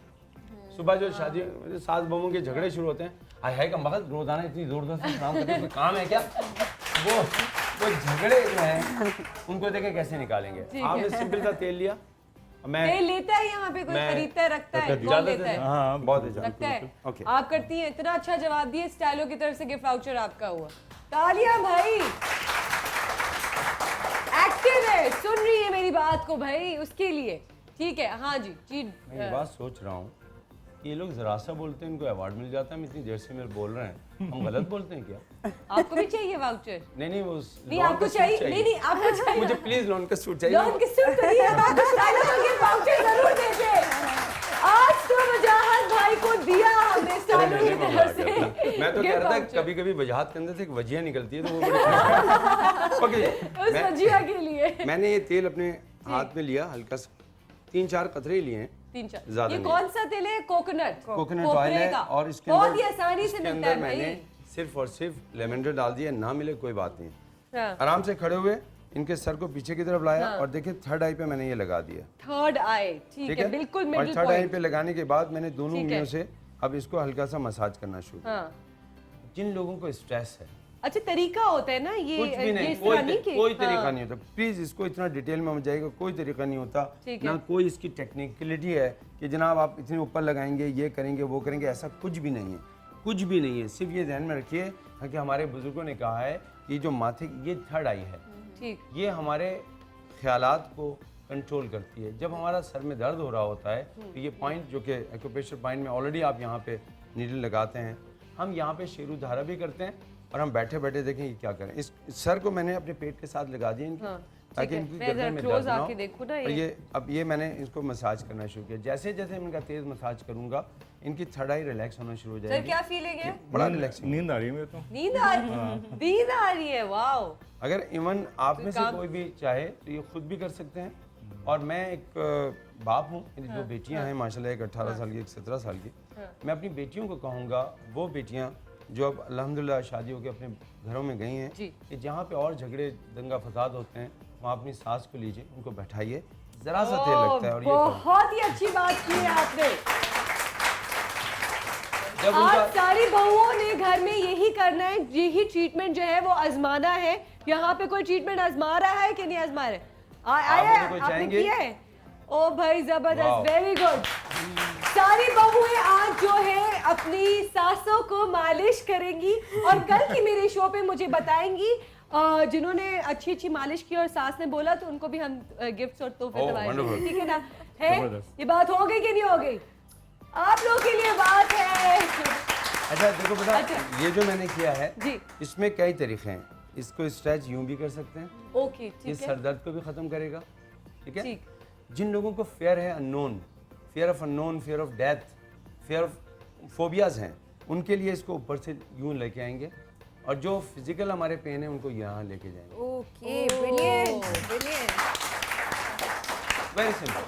सुबह जो शादी सास बहू के झगड़े शुरू होते हैं, हाय हाय का मगज रोजाना इतनी जोर से सलाम करने का काम है क्या, वो झगड़े जो हैं उनको देखें कैसे निकालेंगे। आपने सिंपल सा तेल लिया, मैं तेल लेता है यहाँ पे, कोई खरीदता है, रखता है, कौन लेता है? हाँ, बहुत रखता है। आप करती हैं, इतना अच्छा जवाब दिए, स्टाइलो की तरफ से गिफ्ट वाउचर आपका हुआ। तालियां भाई, एक्टिव है, सुन रही है मेरी बात बात को भाई, उसके लिए ठीक है। हाँ जी जी। मैं ये बात सोच रहा हूँ, ये लोग जरा सा बोलते हैं इनको अवार्ड मिल जाता है, हम इतनी देर से मेरे बोल रहे हैं, हम गलत बोलते हैं क्या? आपको भी चाहिए वाउचर? नहीं वो नहीं आपको चाहिए, नहीं आपको चाहिए, मुझे प्लीज लोन का सूट चाहिए। लोन के सूट तो नहीं है, आपको स्टाइलो के वाउचर जरूर देंगे। आज तो वजाहत भाई को दिया हमने स्टाइलो की तरफ से। मैं तो कह रहा था कभी कभी वजाहत के अंदर से एक वजिया निकलती है तो वो बड़ी ओके, उस वजिया के लिए मैंने ये तेल अपने हाथ में लिया, हल्का सा 3-4 कतरे लिए हैं, 3-4। ज्यादा ये नहीं। कौन सा तेल है? कोकोनट ऑयल है और इसके बहुत अंदर ही आसानी से इसके मिलता है अंदर मैंने भाई। सिर्फ और सिर्फ लेमंडर डाल दिया, ना मिले कोई बात नहीं। हाँ। आराम से खड़े हुए इनके सर को पीछे की तरफ लाया और देखिए थर्ड आई पे मैंने ये लगा दिया। थर्ड आई, ठीक है, बिल्कुल और मिडिल थर्ड आई पॉइंट। पे लगाने के बाद मैंने दोनों ठीक है। उंगलियों से अब इसको हल्का सा मसाज करना शुरू किया। हाँ। जिन लोगों को स्ट्रेस है, अच्छा तरीका होता है ना ये, कुछ भी नहीं, इस तरह नहीं कि कोई तरीका हाँ। नहीं होता। प्लीज इसको इतना डिटेल में मत जाइएगा, कोई तरीका नहीं होता, ठीक ना है। कोई इसकी टेक्निकलिटी है कि जनाब आप इतने ऊपर लगाएंगे, ये करेंगे, वो करेंगे, ऐसा कुछ भी नहीं है, कुछ भी नहीं है। सिर्फ ये ध्यान में रखिए कि हमारे बुजुर्गों ने कहा है कि जो माथे ये थर्ड आई है, ठीक, ये हमारे ख्यालात को कंट्रोल करती है। जब हमारा सर में दर्द हो रहा होता है तो ये पॉइंट जो कि एक्यूप्रेशर पॉइंट में ऑलरेडी आप यहाँ पे नीडल लगाते हैं, हम यहाँ पे शेरू धारा भी करते हैं और हम बैठे बैठे देखें ये क्या करें। इस सर को मैंने अपने पेट के साथ लगा दिया इनके, ताकि इनकी गर्दन में दर्द ना हो। और ये अब ये मैंने इसको मसाज करना शुरू किया। जैसे जैसे मैं इनका तेज मसाज करूंगा इनकी थर्ड आई रिलैक्स होना शुरू हो सर जाएगी। क्या फीलिंग है? बड़ा रिलैक्सिंग, नींद आ रही है मेरे तो। नींद आ रही, नींद आ रही है, वाओ। अगर इवन आप में से कोई भी चाहे तो ये खुद भी कर सकते हैं। और मैं एक बाप हूँ, मेरी दो बेटियां हैं माशाल्लाह, एक 18 साल की, एक 17 साल की। मैं अपनी बेटियों को कहूँगा, वो बेटियां जो अब अल्हम्दुलिल्लाह शादी होकर अपने घरों में गई हैं, कि जहाँ पे और झगड़े दंगा फसाद होते हैं वहाँ अपनी सास को लीजिए, उनको बैठाइए, जरा सा तेल लगता है और ये बहुत ही अच्छी बात की है आपने। जब आज सारी बहुओं ने घर में यही करना है, यही ट्रीटमेंट जो है वो आजमाना है। यहाँ पे कोई ट्रीटमेंट आजमा रहा है कि नहीं आजमा रहे? आया आपने किया है? ओ भाई जबरदस्त, वेरी गुड। सारी बहुएं आज जो है अपनी सासों को मालिश करेंगी और कल की मेरे शो पे मुझे बताएंगी जिन्होंने अच्छी अच्छी मालिश की और सास ने बोला तो उनको भी हम गिफ्ट्स और तोहफे दवाएंगे, ठीक है ना? है ये बात हो गई कि नहीं हो गई? आप लोगों के लिए बात है। अच्छा देखो बेटा, ये जो मैंने किया है जी, इसमें कई तरीके हैं। इसको स्ट्रेच यूं भी कर सकते हैं, ओके, ठीक ये है, सर दर्द को भी खत्म करेगा, ठीक है। ठीक। जिन लोगों को फेयर है unknown, fear of unknown, fear of death, fear of phobias हैं, उनके लिए इसको ऊपर से यूं लेके आएंगे और जो फिजिकल हमारे पेन है उनको यहाँ लेके जाएंगे। Okay, brilliant brilliant. Very simple.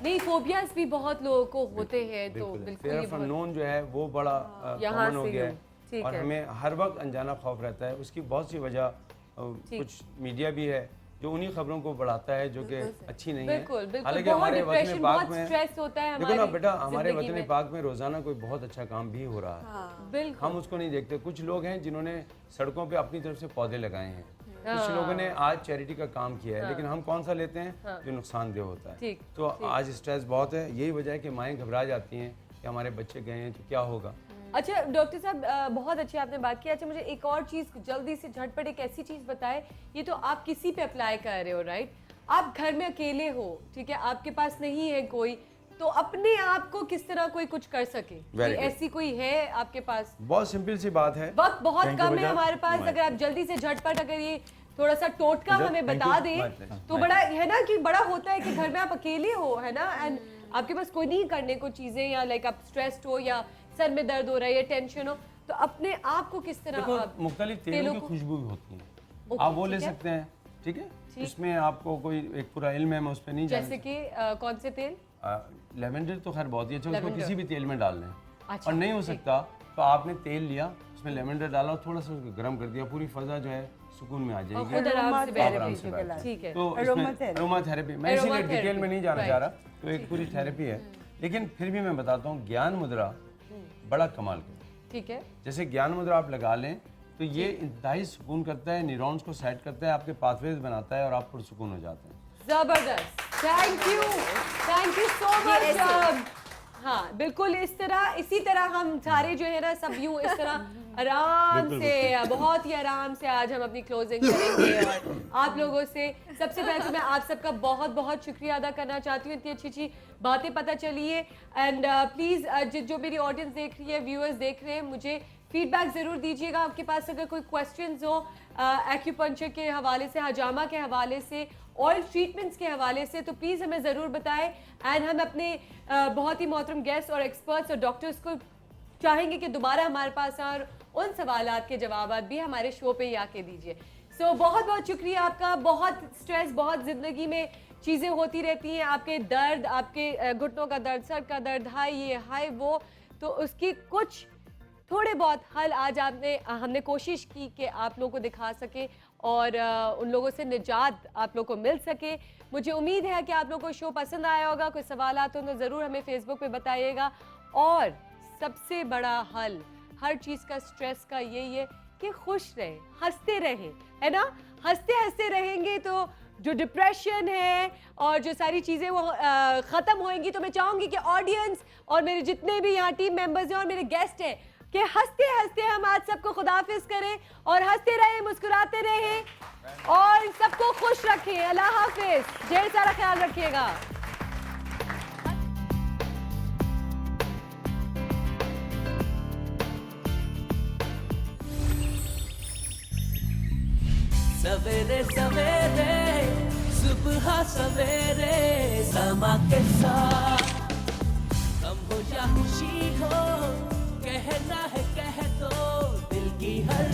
नहीं फोबियाज भी बहुत लोगों को होते हैं, तो बिल्कुल फेयर ये ऑफ बहुत अननोन जो है वो बड़ा यहाँ कॉमन हो से गया यूं, ठीक है और है। हमें हर वक्त अनजाना खौफ रहता है। उसकी बहुत सी वजह कुछ मीडिया भी है जो उन्हीं खबरों को बढ़ाता है जो कि अच्छी नहीं है। बिल्कुल बिल्कुल, हालांकि बहुत हमारे डिप्रेशन, वतन बहुत पाक में स्ट्रेस होता है देखो ना हमारी बेटा, हमारे जिंदगी वतन में। पाक में रोजाना कोई बहुत अच्छा काम भी हो रहा है, बिल्कुल हम उसको नहीं देखते। कुछ लोग हैं जिन्होंने सड़कों पे अपनी तरफ से पौधे लगाए हैं, कुछ लोगों ने आज चैरिटी का काम किया है, लेकिन हम कौन सा लेते हैं जो नुकसानदेह होता है। ठीक, तो आज स्ट्रेस बहुत है, यही वजह है कि माएँ घबरा जाती हैं कि हमारे बच्चे गए हैं तो क्या होगा। अच्छा डॉक्टर साहब बहुत अच्छी आपने बात की। अच्छा मुझे एक और चीज़ जल्दी से झटपट एक ऐसी चीज़ बताए, ये तो आप किसी पे अप्लाई कर रहे हो राइट? आप घर में अकेले हो, ठीक है, आपके पास नहीं है कोई, तो अपने आप को किस तरह कोई कुछ कर सके, ऐसी कोई है आपके पास? बहुत सिंपल सी बात है, वक्त बहुत कम है हमारे पास, अगर आप जल्दी से झटपट अगर ये थोड़ा सा टोटका हमें बता दें तो बड़ा है ना, कि बड़ा होता है कि घर में आप अकेले हो, है ना, एंड आपके पास कोई नहीं करने को चीजें, या लाइक आप स्ट्रेस्ड हो या सर में दर्द हो रहा है या टेंशन हो, तो अपने आप को किस तरह देखो मुख्तलिफ तेलों की खुशबू भी होती है, आप वो ले सकते हैं, ठीक है। इसमें आपको कोई एक पूरा इल्म है, मैं उस पर नहीं जैसे कि कौन से तेल? लेवेंडर तो खैर बहुत ही अच्छा, उसको किसी भी तेल में डाल लें। अच्छा, और नहीं हो सकता तो आपने तेल लिया, उसमें लेवेंडर डाला और थोड़ा सा उसको गर्म कर दिया, पूरी फजा जो है सुकून में आ जाएगी। खुद आराम से बैठ आराम से बैठ। ठीक है। तो अरोमा थेरेपी, मैं इसीलिए डिटेल में नहीं जाना चाह रहा, तो एक पूरी थेरेपी है, लेकिन फिर भी मैं बताता हूँ ज्ञान मुद्रा बड़ा कमाल का, ठीक है। जैसे ज्ञान मुद्रा आप लगा लें तो ये इंतहाई सुकून करता है, न्यूरॉन्स को सेट करता है, आपके पाथवेज बनाता है और आप पुरसुकून हो जाते हैं। जबरदस्त, थैंक यू सो मच। हाँ बिल्कुल, इसी तरह हम सारे जो है ना सब यूं इस तरह आराम बिल्कुल, से, बहुत ही आराम से आज हम अपनी क्लोजिंग करेंगे। और आप लोगों से सबसे पहले तो मैं आप सबका बहुत बहुत शुक्रिया अदा करना चाहती हूँ, इतनी अच्छी अच्छी बातें पता चली है। एंड प्लीज़ जो मेरी ऑडियंस देख रही है, व्यूअर्स देख रहे हैं, मुझे फीडबैक ज़रूर दीजिएगा। आपके पास अगर कोई क्वेश्चंस हो एक्यूपंक्चर के हवाले से, हजामा के हवाले से, ऑयल ट्रीटमेंट्स के हवाले से, तो प्लीज़ हमें ज़रूर बताएं। एंड हम अपने बहुत ही मोहतरम गेस्ट और एक्सपर्ट्स और डॉक्टर्स को चाहेंगे कि दोबारा हमारे पास आए और उन सवालात के जवाब भी हमारे शो पे ही आके दीजिए। सो बहुत बहुत शुक्रिया आपका। बहुत स्ट्रेस, बहुत ज़िंदगी में चीज़ें होती रहती हैं, आपके दर्द, आपके घुटनों का दर्द, सर का दर्द, हाय ये हाय वो, तो उसकी कुछ थोड़े बहुत हल आज हमने कोशिश की कि आप लोगों को दिखा सके और उन लोगों से निजात आप लोगों को मिल सके। मुझे उम्मीद है कि आप लोगों को शो पसंद आया होगा। कोई सवालात हो तो ज़रूर हमें फेसबुक पे बताइएगा। और सबसे बड़ा हल हर चीज़ का, स्ट्रेस का यही है कि खुश रहें, हंसते रहें, है ना। हंसते हंसते रहेंगे तो जो डिप्रेशन है और जो सारी चीज़ें वो ख़त्म होएंगी। तो मैं चाहूँगी कि ऑडियंस और मेरे जितने भी यहाँ टीम मेंबर्स हैं और मेरे गेस्ट हैं कि हंसते हंसते हम आज सबको खुदाफिज करें और हंसते रहें, मुस्कुराते रहें और सबको खुश रखें। अल्लाह हाफिज, ढेर सारा ख्याल रखिएगा। सवेरे सवेरे सुबह सवेरे समा के साथ, गम हो या खुशी हो, कहना है कह दो दिल की हर